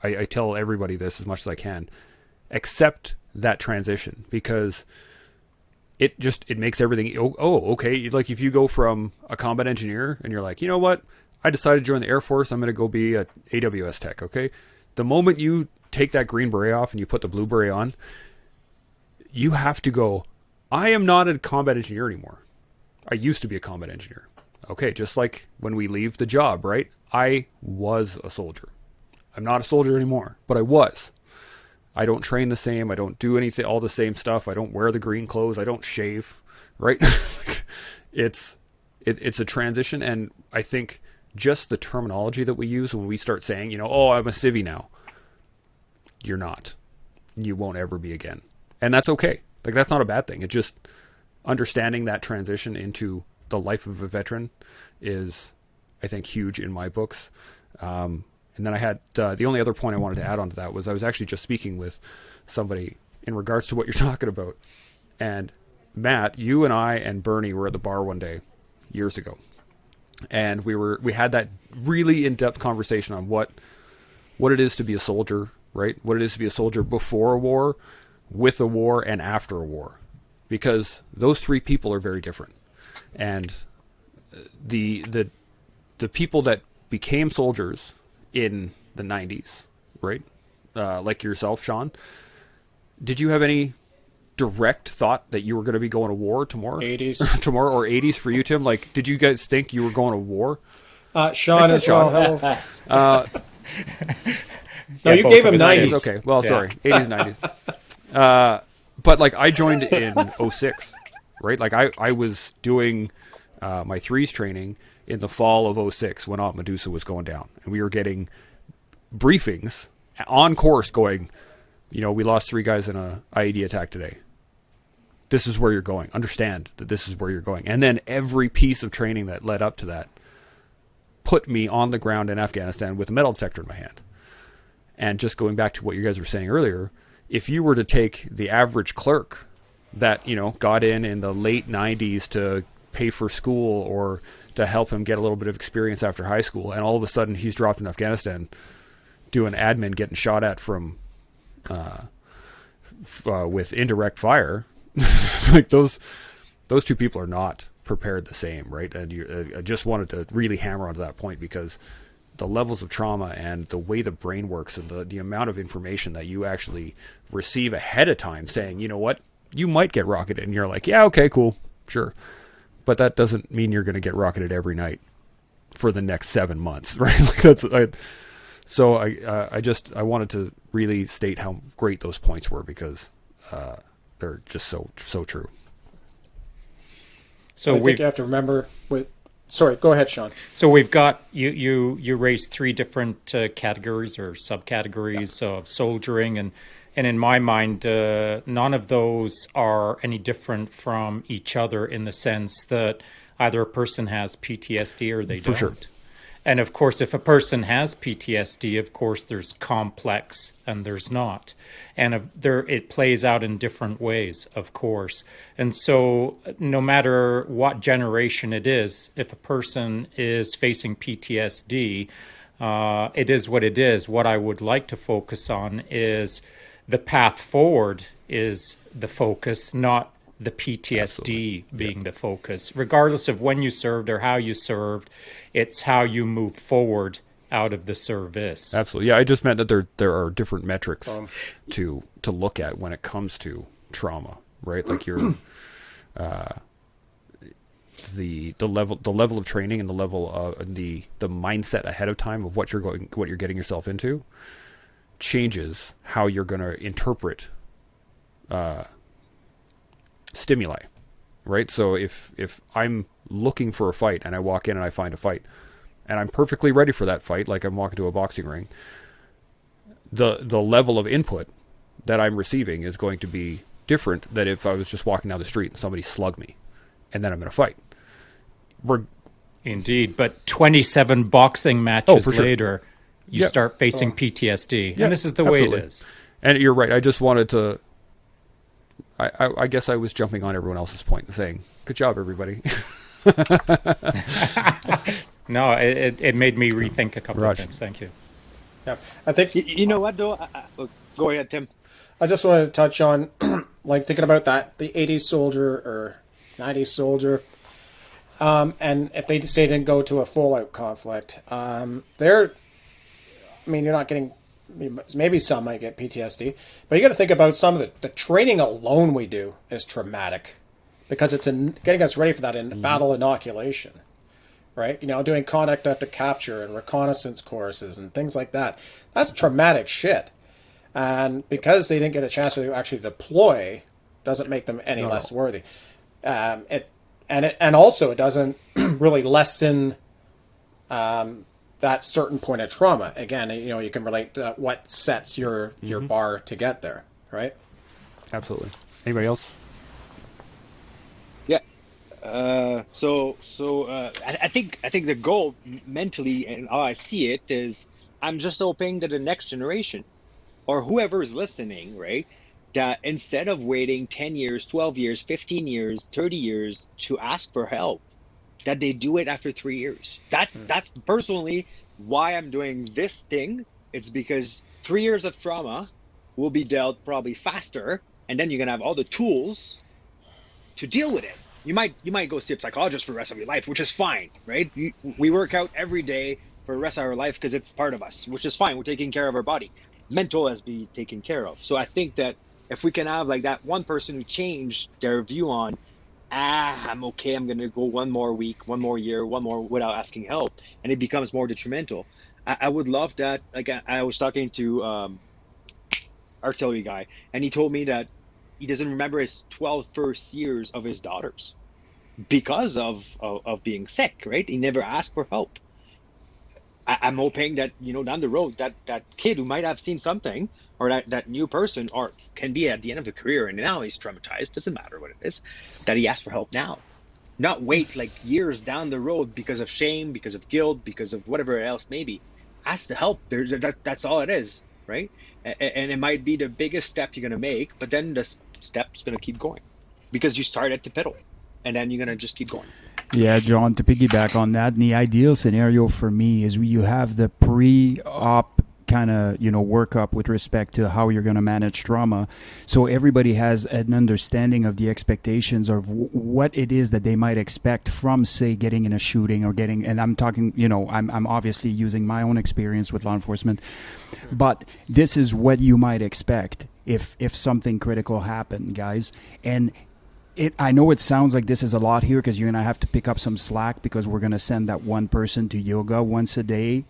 I tell everybody this as much as I can. Accept that transition, because it makes everything. Okay. Like if you go from a combat engineer and you're like, you know what? I decided to join the Air Force. I'm going to go be a AWS tech. Okay. The moment you take that green beret off and you put the blue beret on, you have to go, I am not a combat engineer anymore. I used to be a combat engineer. Okay, just like when we leave the job, right? I was a soldier. I'm not a soldier anymore, but I was. I don't train the same. I don't do anything, all the same stuff. I don't wear the green clothes. I don't shave, right? It's a transition, and I think just the terminology that we use when we start saying, oh, I'm a civvy now. You're not. You won't ever be again. And that's okay. Like, that's not a bad thing. It just understanding that transition into the life of a veteran is, I think, huge in my books. And then I had the only other point I wanted to add on to that was I was actually just speaking with somebody in regards to what you're talking about. And Matt, you and I and Bernie were at the bar one day years ago. And we had that really in-depth conversation on what it is to be a soldier, right? What it is to be a soldier before a war, with a war, and after a war. Because those three people are very different. And the people that became soldiers in the 90s, right? Like yourself, Shaun, did you have any direct thought that you were going to be going to war tomorrow? 80s. Tomorrow, or 80s for you, Tim? Like, did you guys think you were going to war? Sean as well. Hello. No, you both gave of him us. 90s. Okay, well, sorry. 80s, 90s. But, like, I joined in 06, right? Like, I was doing my threes training in the fall of 06 when Aunt Medusa was going down. And we were getting briefings on course going, we lost 3 guys in a IED attack today. This is where you're going. Understand that this is where you're going. And then every piece of training that led up to that put me on the ground in Afghanistan with a metal detector in my hand. And just going back to what you guys were saying earlier, if you were to take the average clerk that, got in the late 90s to pay for school or to help him get a little bit of experience after high school, and all of a sudden he's dropped in Afghanistan doing admin, getting shot at from with indirect fire, like those two people are not prepared the same, right? And I just wanted to really hammer onto that point, because the levels of trauma and the way the brain works and the amount of information that you actually receive ahead of time saying, you know what, you might get rocketed, and you're like, yeah, okay, cool, sure. But that doesn't mean you're going to get rocketed every night for the next 7 months, right? Like so I wanted to really state how great those points were, because they're just so true. So I think you have to remember sorry, go ahead, Shaun. So we've got you raised 3 different categories or subcategories of soldiering, and in my mind, none of those are any different from each other in the sense that either a person has PTSD or they don't. Sure. And of course, if a person has PTSD, of course, there's complex and there's not. And it plays out in different ways, of course. And so no matter what generation it is, if a person is facing PTSD, it is what it is. What I would like to focus on is the path forward is the focus, not the PTSD Absolutely. Being the focus. Regardless of when you served or how you served, it's how you move forward out of the service. Absolutely. Yeah, I just meant that there are different metrics to look at when it comes to trauma, right? Like your the level of training and the level of the mindset ahead of time of what you're getting yourself into changes how you're going to interpret stimuli, right? So if I'm looking for a fight and I walk in and I find a fight, and I'm perfectly ready for that fight, like I'm walking to a boxing ring, the level of input that I'm receiving is going to be different than if I was just walking down the street and somebody slugged me, and then I'm in a fight. Indeed, but 27 boxing matches for sure. later, you start facing PTSD, and this is the absolutely. way it is. And you're right. I just wanted to. I guess I was jumping on everyone else's point and saying, "Good job, everybody." No, it made me rethink a couple of things. Thank you. Yeah, I think You know what though? Go ahead, Tim. I just wanted to touch on, like, thinking about that, the 80s soldier or 90s soldier, and if they say didn't go to a full-out conflict, you're not getting, maybe some might get PTSD, but you got to think about some of the training alone we do is traumatic, because it's getting us ready for that in battle inoculation, right? Doing conduct after capture and reconnaissance courses and things like that. That's traumatic shit. And because they didn't get a chance to actually deploy, doesn't make them any less worthy. And also it doesn't really lessen that certain point of trauma. Again, you can relate to what sets your bar to get there, right? Absolutely. Anybody else? Yeah. I think the goal mentally, and how I see it, is I'm just hoping that the next generation, or whoever is listening, right, that instead of waiting 10 years, 12 years, 15 years, 30 years to ask for help, that they do it after 3 years. That's personally why I'm doing this thing. It's because 3 years of trauma will be dealt probably faster, and then you're gonna have all the tools to deal with it. You might go see a psychologist for the rest of your life, which is fine, right? We work out every day for the rest of our life because it's part of us, which is fine. We're taking care of our body. Mental has to be taken care of. So I think that if we can have like that one person who changed their view on, I'm okay, I'm going to go one more week, one more year, one more without asking help, and it becomes more detrimental. I would love that. Like I was talking to artillery guy, and he told me that he doesn't remember his 12 first years of his daughters because of being sick, right? He never asked for help. I'm hoping that, down the road, that kid who might have seen something, or that new person, or can be at the end of the career and now he's traumatized, doesn't matter what it is, that he asks for help now. Not wait like years down the road because of shame, because of guilt, because of whatever else maybe. Ask the help. That's all it is, right? And it might be the biggest step you're going to make, but then the step's going to keep going because you start at the pedal and then you're going to just keep going. Yeah, John, to piggyback on that, the ideal scenario for me is you have the pre-op kind of, workup with respect to how you're going to manage trauma. So everybody has an understanding of the expectations of what it is that they might expect from, say, getting in a shooting or and I'm talking, I'm obviously using my own experience with law enforcement, but this is what you might expect if something critical happened, guys. And I know it sounds like this is a lot here because you're going to have to pick up some slack because we're going to send that one person to yoga once a day,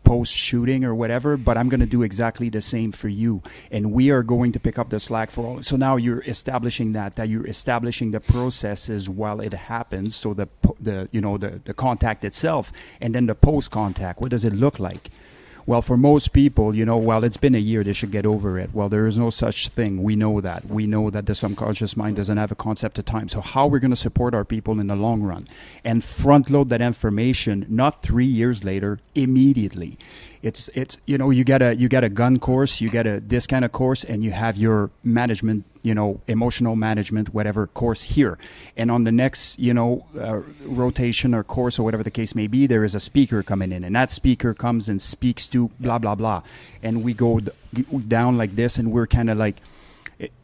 post-shooting or whatever, but I'm going to do exactly the same for you. And we are going to pick up the slack for all. So now you're establishing that you're establishing the processes while it happens. So the contact itself and then the post-contact, what does it look like? Well, for most people, while it's been a year, they should get over it. Well, there is no such thing. We know that. We know that the subconscious mind doesn't have a concept of time. So how we're going to support our people in the long run and front load that information, not 3 years later, immediately. It's you get a gun course, you get this kind of course, and you have your management, emotional management, whatever course here. And on the next, rotation or course or whatever the case may be, there is a speaker coming in, and that speaker comes and speaks to blah, blah, blah. And we go down like this, and we're kind of like,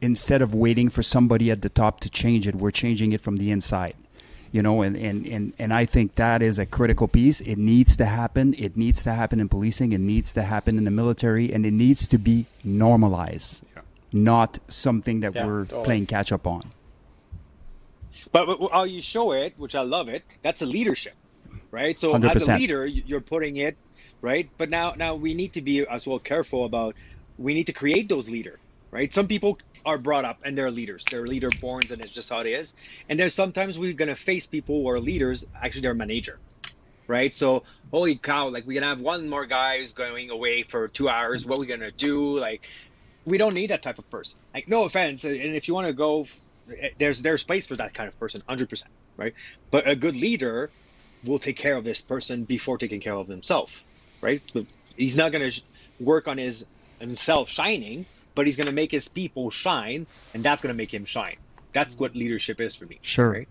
instead of waiting for somebody at the top to change it, we're changing it from the inside. And I think that is a critical piece. It needs to happen. It needs to happen in policing. It needs to happen in the military, and it needs to be normalized, not something that we're playing catch up on. But how you show it, which I love it, that's a leadership, right? So 100%. As a leader, you're putting it, right? But now we need to be as well careful about, we need to create those leaders, right? Some people are brought up and they're leaders. They're leader borns, and it's just how it is. And there's sometimes we're gonna face people who are leaders. Actually, they're manager, right? So holy cow, like we're gonna have one more guy who's going away for 2 hours. What are we gonna do? Like, we don't need that type of person. Like, no offense, and if you want to go, there's place for that kind of person, 100%, right? But a good leader will take care of this person before taking care of himself, right? He's not gonna work on himself shining, but he's gonna make his people shine, and that's gonna make him shine. That's what leadership is for me. Sure. Right?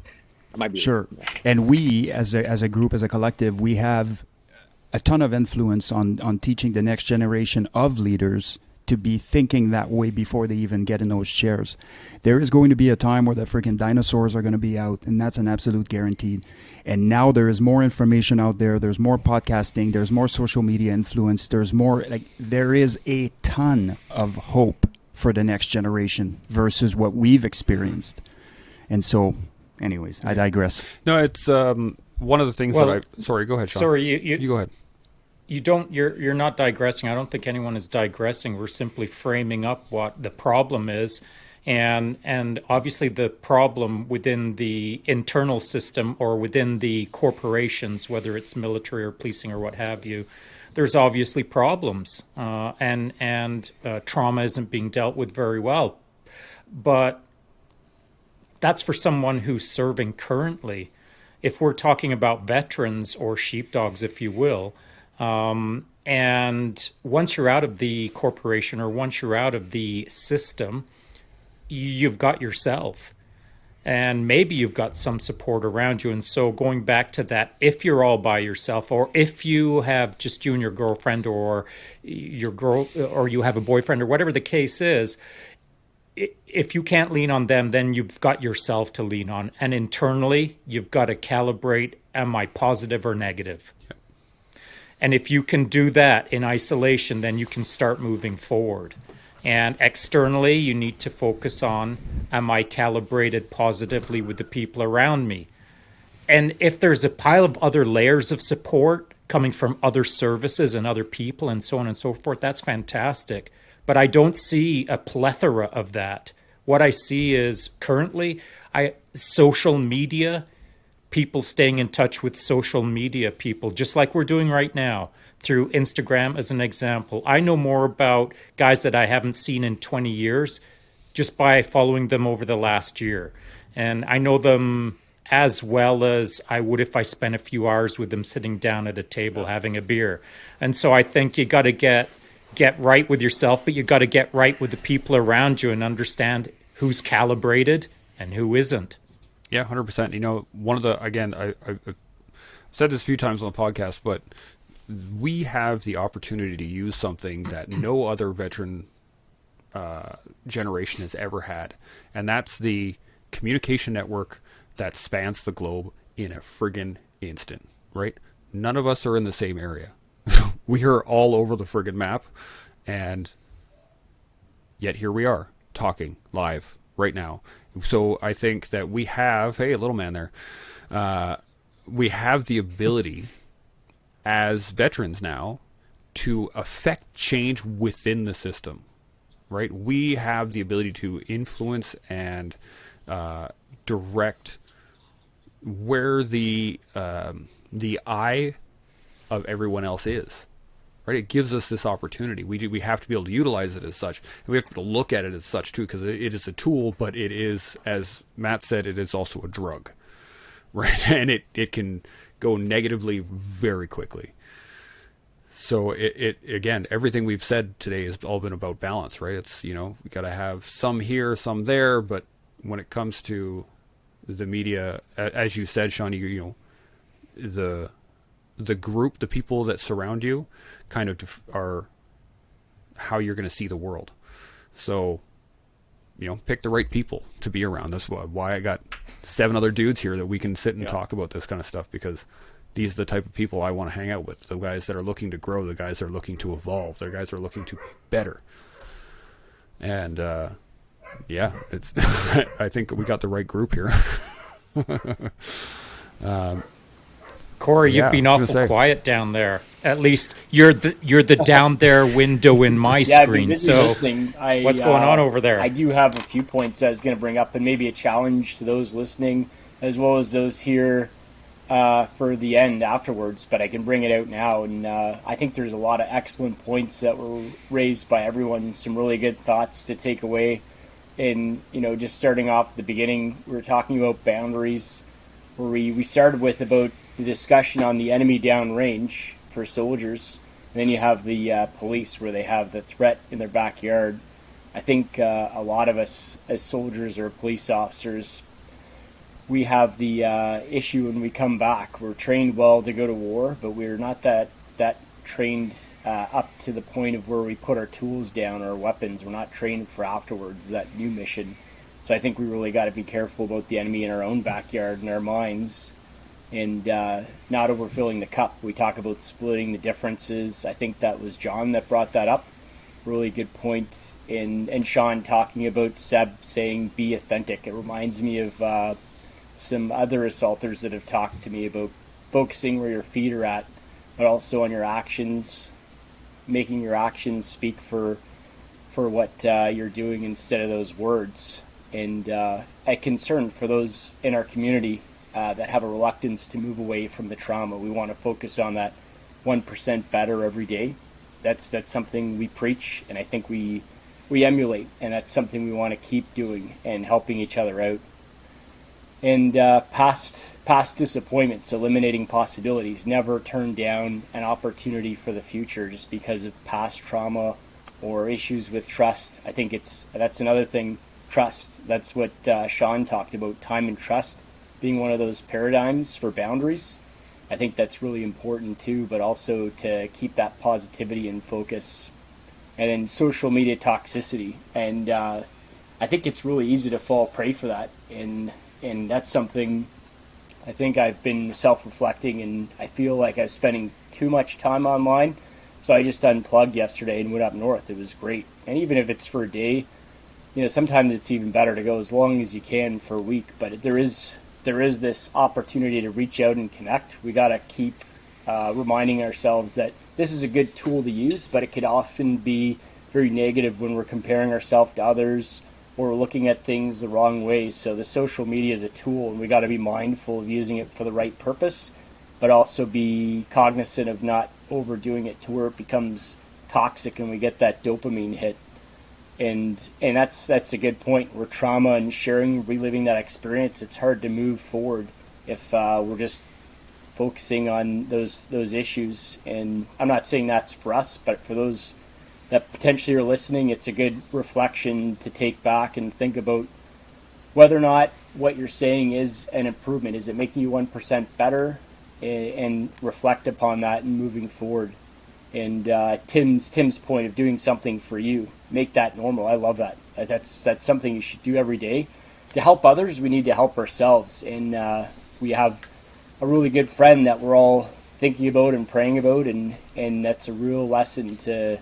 I might be Sure. And we, as a group, as a collective, we have a ton of influence on teaching the next generation of leaders to be thinking that way before they even get in those chairs. There is going to be a time where the freaking dinosaurs are going to be out, and that's an absolute guaranteed. And now there is more information out there. There's more podcasting. There's more social media influence. There's more, like, there is a ton of hope for the next generation versus what we've experienced. And so, anyways, I digress. No, it's one of the things sorry, go ahead, Shaun. Sorry, you go ahead. You're not digressing. I don't think anyone is digressing. We're simply framing up what the problem is, and obviously the problem within the internal system or within the corporations, whether it's military or policing or what have you, there's obviously problems, and trauma isn't being dealt with very well. But that's for someone who's serving currently. If we're talking about veterans or sheepdogs, if you will. And once you're out of the corporation or once you're out of the system, you've got yourself, and maybe you've got some support around you. And so going back to that, if you're all by yourself, or if you have just you and your girlfriend, or your girl, or you have a boyfriend, or whatever the case is, if you can't lean on them, then you've got yourself to lean on. And internally, you've got to calibrate, am I positive or negative? Yep. And if you can do that in isolation, then you can start moving forward. And externally, you need to focus on, am I calibrated positively with the people around me? And if there's a pile of other layers of support coming from other services and other people and so on and so forth, that's fantastic. But I don't see a plethora of that. What I see is currently social media, people staying in touch with social media people, just like we're doing right now through Instagram as an example. I know more about guys that I haven't seen in 20 years just by following them over the last year. And I know them as well as I would if I spent a few hours with them sitting down at a table having a beer. And so I think you got to get right with yourself, but you got to get right with the people around you and understand who's calibrated and who isn't. Yeah, 100%. You know, one of the, again, I've said this a few times on the podcast, but we have the opportunity to use something that no other veteran generation has ever had. And that's the communication network that spans the globe in a friggin' instant, right? None of us are in the same area. We are all over the friggin' map, and yet here we are talking live right now. So I think that we have, hey, little man there, we have the ability as veterans now to affect change within the system, right? We have the ability to influence and direct where the eye of everyone else is, right? It gives us this opportunity. We have to be able to utilize it as such. And we have to look at it as such too, because it is a tool, but it is, as Matt said, it is also a drug, right? And it can go negatively very quickly. So it again, everything we've said today has all been about balance, right? It's, you know, we got to have some here, some there, but when it comes to the media, as you said, Shaun, you know, the group, the people that surround you kind of are how you're going to see the world. So, you know, pick the right people to be around. That's why I got 7 other dudes here that we can sit and talk about this kind of stuff, because these are the type of people I want to hang out with. The guys that are looking to grow, the guys that are looking to evolve, the guys that are looking to be better. And, yeah, it's I think we got the right group here. Corey, you've been awful quiet down there. at least you're the down there window in my Yeah, I've been screen. busy So listening. what's going on over there? I do have a few points I was going to bring up, and maybe a challenge to those listening, as well as those here for the end afterwards. But I can bring it out now, and I think there's a lot of excellent points that were raised by everyone. Some really good thoughts to take away. And just starting off at the beginning, we were talking about boundaries, where we started with about the discussion on the enemy downrange for soldiers, and then you have the police, where they have the threat in their backyard. I think a lot of us as soldiers or police officers, we have the issue when we come back. We're trained well to go to war, but we're not that trained up to the point of where we put our tools down, our weapons. We're not trained for afterwards, that new mission. So I think we really got to be careful about the enemy in our own backyard and our minds, and not overfilling the cup. We talk about splitting the differences. I think that was John that brought that up. Really good point. And Shaun talking about Seb saying be authentic. It reminds me of some other assaulters that have talked to me about focusing where your feet are at, but also on your actions, making your actions speak for what you're doing instead of those words. And a concern for those in our community that have a reluctance to move away from the trauma. We want to focus on that 1% better every day. That's something we preach, and I think we emulate, and that's something we want to keep doing and helping each other out. And past disappointments, eliminating possibilities, never turn down an opportunity for the future just because of past trauma or issues with trust. I think that's another thing. Trust. That's what Shaun talked about, time and trust being one of those paradigms for boundaries. I think that's really important too, but also to keep that positivity and focus. And then social media toxicity. And I think it's really easy to fall prey for that. And that's something I think I've been self-reflecting, and I feel like I was spending too much time online. So I just unplugged yesterday and went up north. It was great. And even if it's for a day, sometimes it's even better to go as long as you can for a week. But there is this opportunity to reach out and connect. We got to keep reminding ourselves that this is a good tool to use, but it could often be very negative when we're comparing ourselves to others or we're looking at things the wrong way. So the social media is a tool, and we got to be mindful of using it for the right purpose, but also be cognizant of not overdoing it to where it becomes toxic and we get that dopamine hit. And that's a good point. Where trauma and reliving that experience, it's hard to move forward if we're just focusing on those issues. And I'm not saying that's for us, but for those that potentially are listening, it's a good reflection to take back and think about whether or not what you're saying is an improvement. Is it making you 1% better? And reflect upon that and moving forward. And Tim's point of doing something for you, make that normal. I love that. That's something you should do every day. To help others, we need to help ourselves. And we have a really good friend that we're all thinking about and praying about, and that's a real lesson to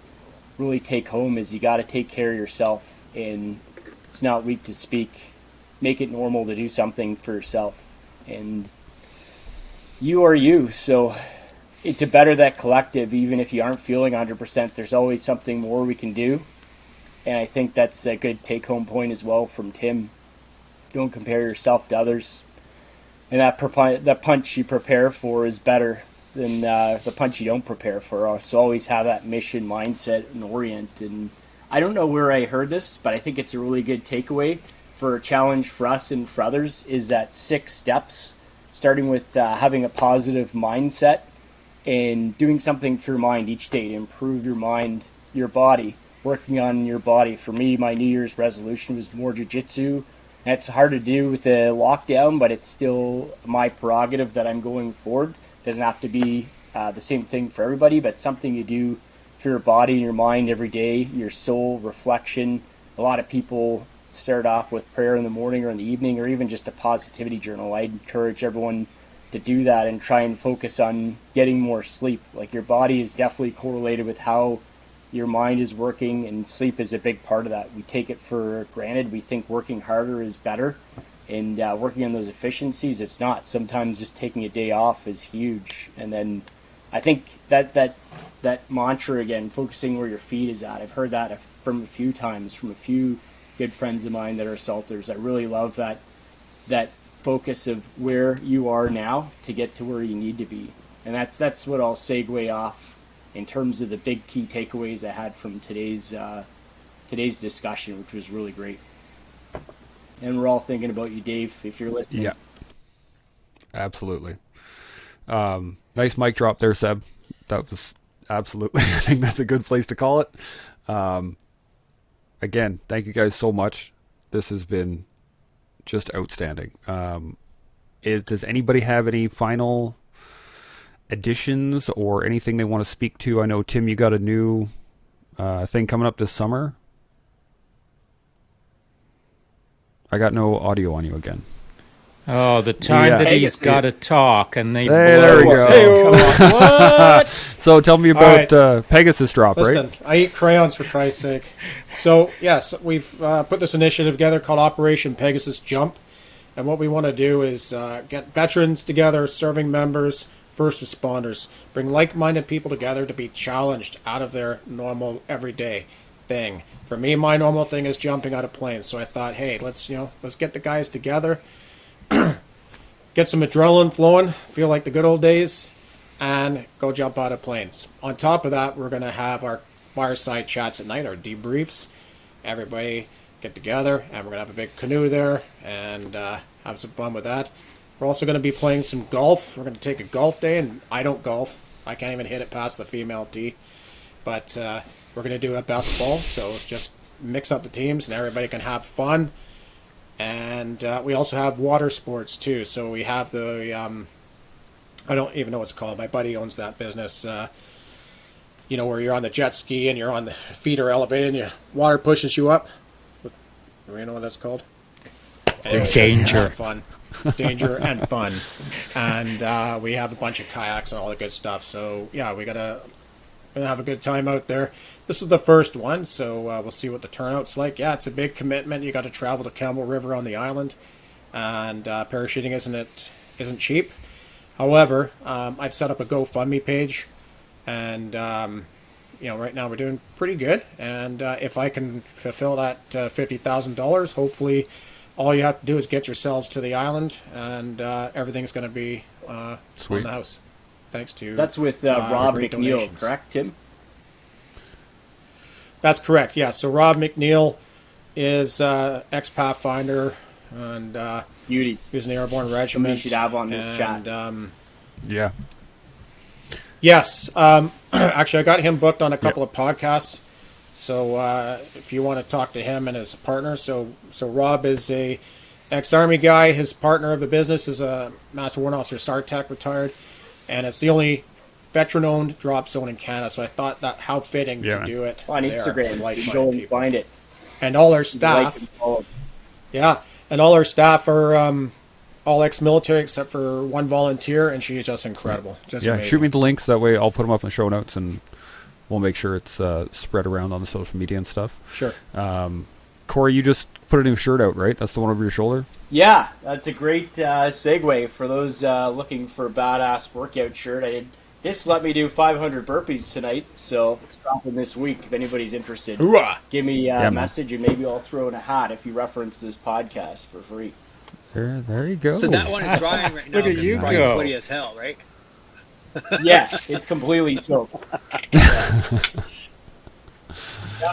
really take home, is you got to take care of yourself. And it's not weak to speak. Make it normal to do something for yourself. And you are you, so to better that collective, even if you aren't feeling 100%, there's always something more we can do. And I think that's a good take-home point as well from Tim. Don't compare yourself to others. And that punch you prepare for is better than the punch you don't prepare for. So always have that mission mindset and orient. And I don't know where I heard this, but I think it's a really good takeaway for a challenge for us and for others, is that 6 steps, starting with having a positive mindset and doing something for your mind each day to improve your mind, your body, working on your body. For me, my New Year's resolution was more jiu-jitsu. And it's hard to do with the lockdown, but it's still my prerogative that I'm going forward. It doesn't have to be the same thing for everybody, but something you do for your body and your mind every day, your soul, reflection. A lot of people start off with prayer in the morning or in the evening, or even just a positivity journal. I encourage everyone to do that and try and focus on getting more sleep. Like, your body is definitely correlated with how your mind is working, and sleep is a big part of that. We take it for granted. We think working harder is better, and working on those efficiencies, it's not. Sometimes just taking a day off is huge. And then I think that mantra again, focusing where your feet is at. I've heard that from a few times from a few good friends of mine that are assaulters. I really love that focus of where you are now to get to where you need to be. And that's what I'll segue off in terms of the big key takeaways I had from today's discussion, which was really great. And we're all thinking about you, Dave, if you're listening. Yeah, absolutely. Nice mic drop there, Seb. That was absolutely, I think that's a good place to call it. Again, thank you guys so much. This has been just outstanding. Does anybody have any final additions or anything they want to speak to? I know, Tim, you got a new thing coming up this summer. I got no audio on you again. Oh, the time that he's got to talk, and they there we go. Hey, come on. What? So tell me about Pegasus drop, Listen, right? I eat crayons for Christ's sake. So, yes, we've put this initiative together called Operation Pegasus Jump. And what we want to do is get veterans together, serving members, first responders, bring like-minded people together to be challenged out of their normal, everyday thing. For me, my normal thing is jumping out of planes. So I thought, hey, let's get the guys together, get some adrenaline flowing, feel like the good old days, and go jump out of planes. On top of that, we're going to have our fireside chats at night, our debriefs. Everybody get together, and we're going to have a big canoe there and have some fun with that. We're also going to be playing some golf. We're going to take a golf day, and I don't golf. I can't even hit it past the female tee. But we're going to do a best ball, so just mix up the teams, and everybody can have fun. And we also have water sports, too. So we have the, I don't even know what it's called. My buddy owns that business. Where you're on the jet ski, and you're on the feet are elevated, and your water pushes you up. Do you know what that's called? Danger. Fun. Danger and fun. And we have a bunch of kayaks and all the good stuff. So, yeah, we're going to have a good time out there. This is the first one, so we'll see what the turnout's like. Yeah, it's a big commitment. You got to travel to Campbell River on the island. And parachuting isn't cheap. However, I've set up a GoFundMe page. And right now we're doing pretty good. And if I can fulfill that $50,000, hopefully all you have to do is get yourselves to the island, and everything's going to be on the house. Thanks to that's with Rob great McNeil, donations. correct, Tim? That's correct. Yeah. So Rob McNeil is ex-Pathfinder, and beauty. He was in the Airborne Regiment. Somebody should have on this chat. Yeah. Yes. Actually, I got him booked on a couple of podcasts. So if you want to talk to him and his partner, so Rob is a ex-Army guy. His partner of the business is a Master Warrant Officer Sartec, retired, and it's the only veteran-owned drop zone in Canada. So I thought that how fitting to do it on Instagram. Like you go and find it. And all our staff, and all our staff are all ex-military except for one volunteer, and she is just incredible. Just amazing. Shoot me the links. That way I'll put them up in the show notes, and we'll make sure it's spread around on the social media and stuff. Sure. Corey, you just put a new shirt out, right? That's the one over your shoulder? Yeah, that's a great segue for those looking for a badass workout shirt. This let me do 500 burpees tonight, so it's dropping this week. If anybody's interested, Hoorah! Give me a message, and maybe I'll throw in a hat if you reference this podcast for free. There you go. So that one is drying right now. Look at you go. Sweaty as hell, right? Yeah, it's completely soaked. That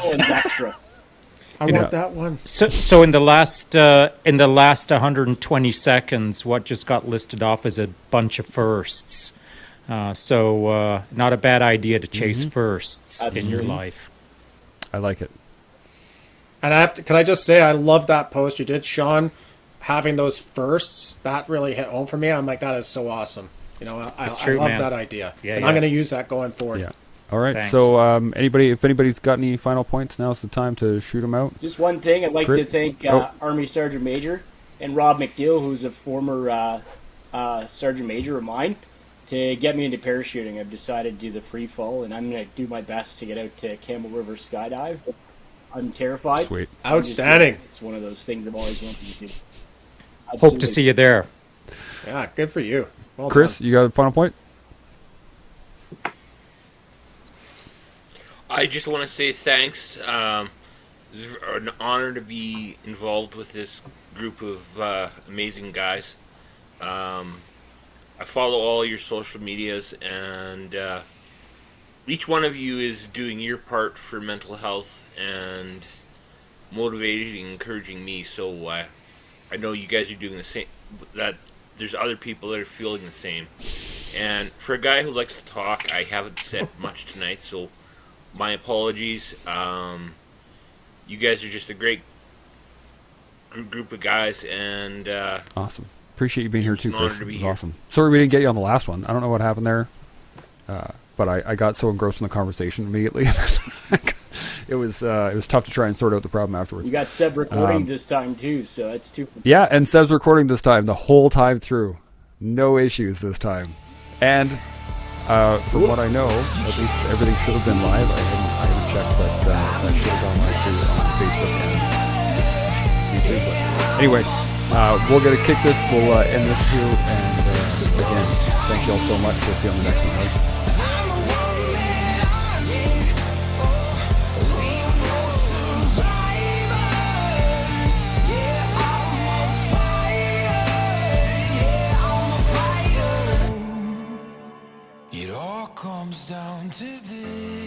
one's extra. I want that one. So in the last 120 seconds, what just got listed off is a bunch of firsts. So not a bad idea to chase firsts in your life. I like it. And can I just say, I love that post you did, Sean. Having those firsts, that really hit home for me. I'm like, that is so awesome. I love that idea. Yeah, and I'm going to use that going forward. Yeah. All right. Thanks. So if anybody's got any final points, now's the time to shoot them out. Just one thing, I'd like to thank Army Sergeant Major and Rob McNeil, who's a former Sergeant Major of mine, to get me into parachuting. I've decided to do the free fall, and I'm going to do my best to get out to Campbell River Skydive. I'm terrified. Sweet. Outstanding. It's one of those things I've always wanted to do. Hope to see you there. Yeah, good for you. Well Chris, done. you got a final point? I just want to say thanks. It's an honor to be involved with this group of amazing guys. I follow all your social medias, and each one of you is doing your part for mental health and motivating and encouraging me. So I know you guys are doing the same. That there's other people that are feeling the same. And for a guy who likes to talk, I haven't said much tonight, so my apologies. You guys are just a great group of guys, and awesome. Appreciate you being here too, an honor Chris. to be It was here. awesome. Sorry we didn't get you on the last one. I don't know what happened there, but I got so engrossed in the conversation immediately. It was tough to try and sort out the problem afterwards. You got Seb recording this time too, so that's too. Yeah, and Seb's recording this time the whole time through. No issues this time. And from what I know, at least everything should have been live. I haven't checked, but that should have gone live too on Facebook and YouTube. But anyway, we're going to kick this. We'll end this here. And again, thank you all so much. We'll see you on the next one. Right? It all comes down to this.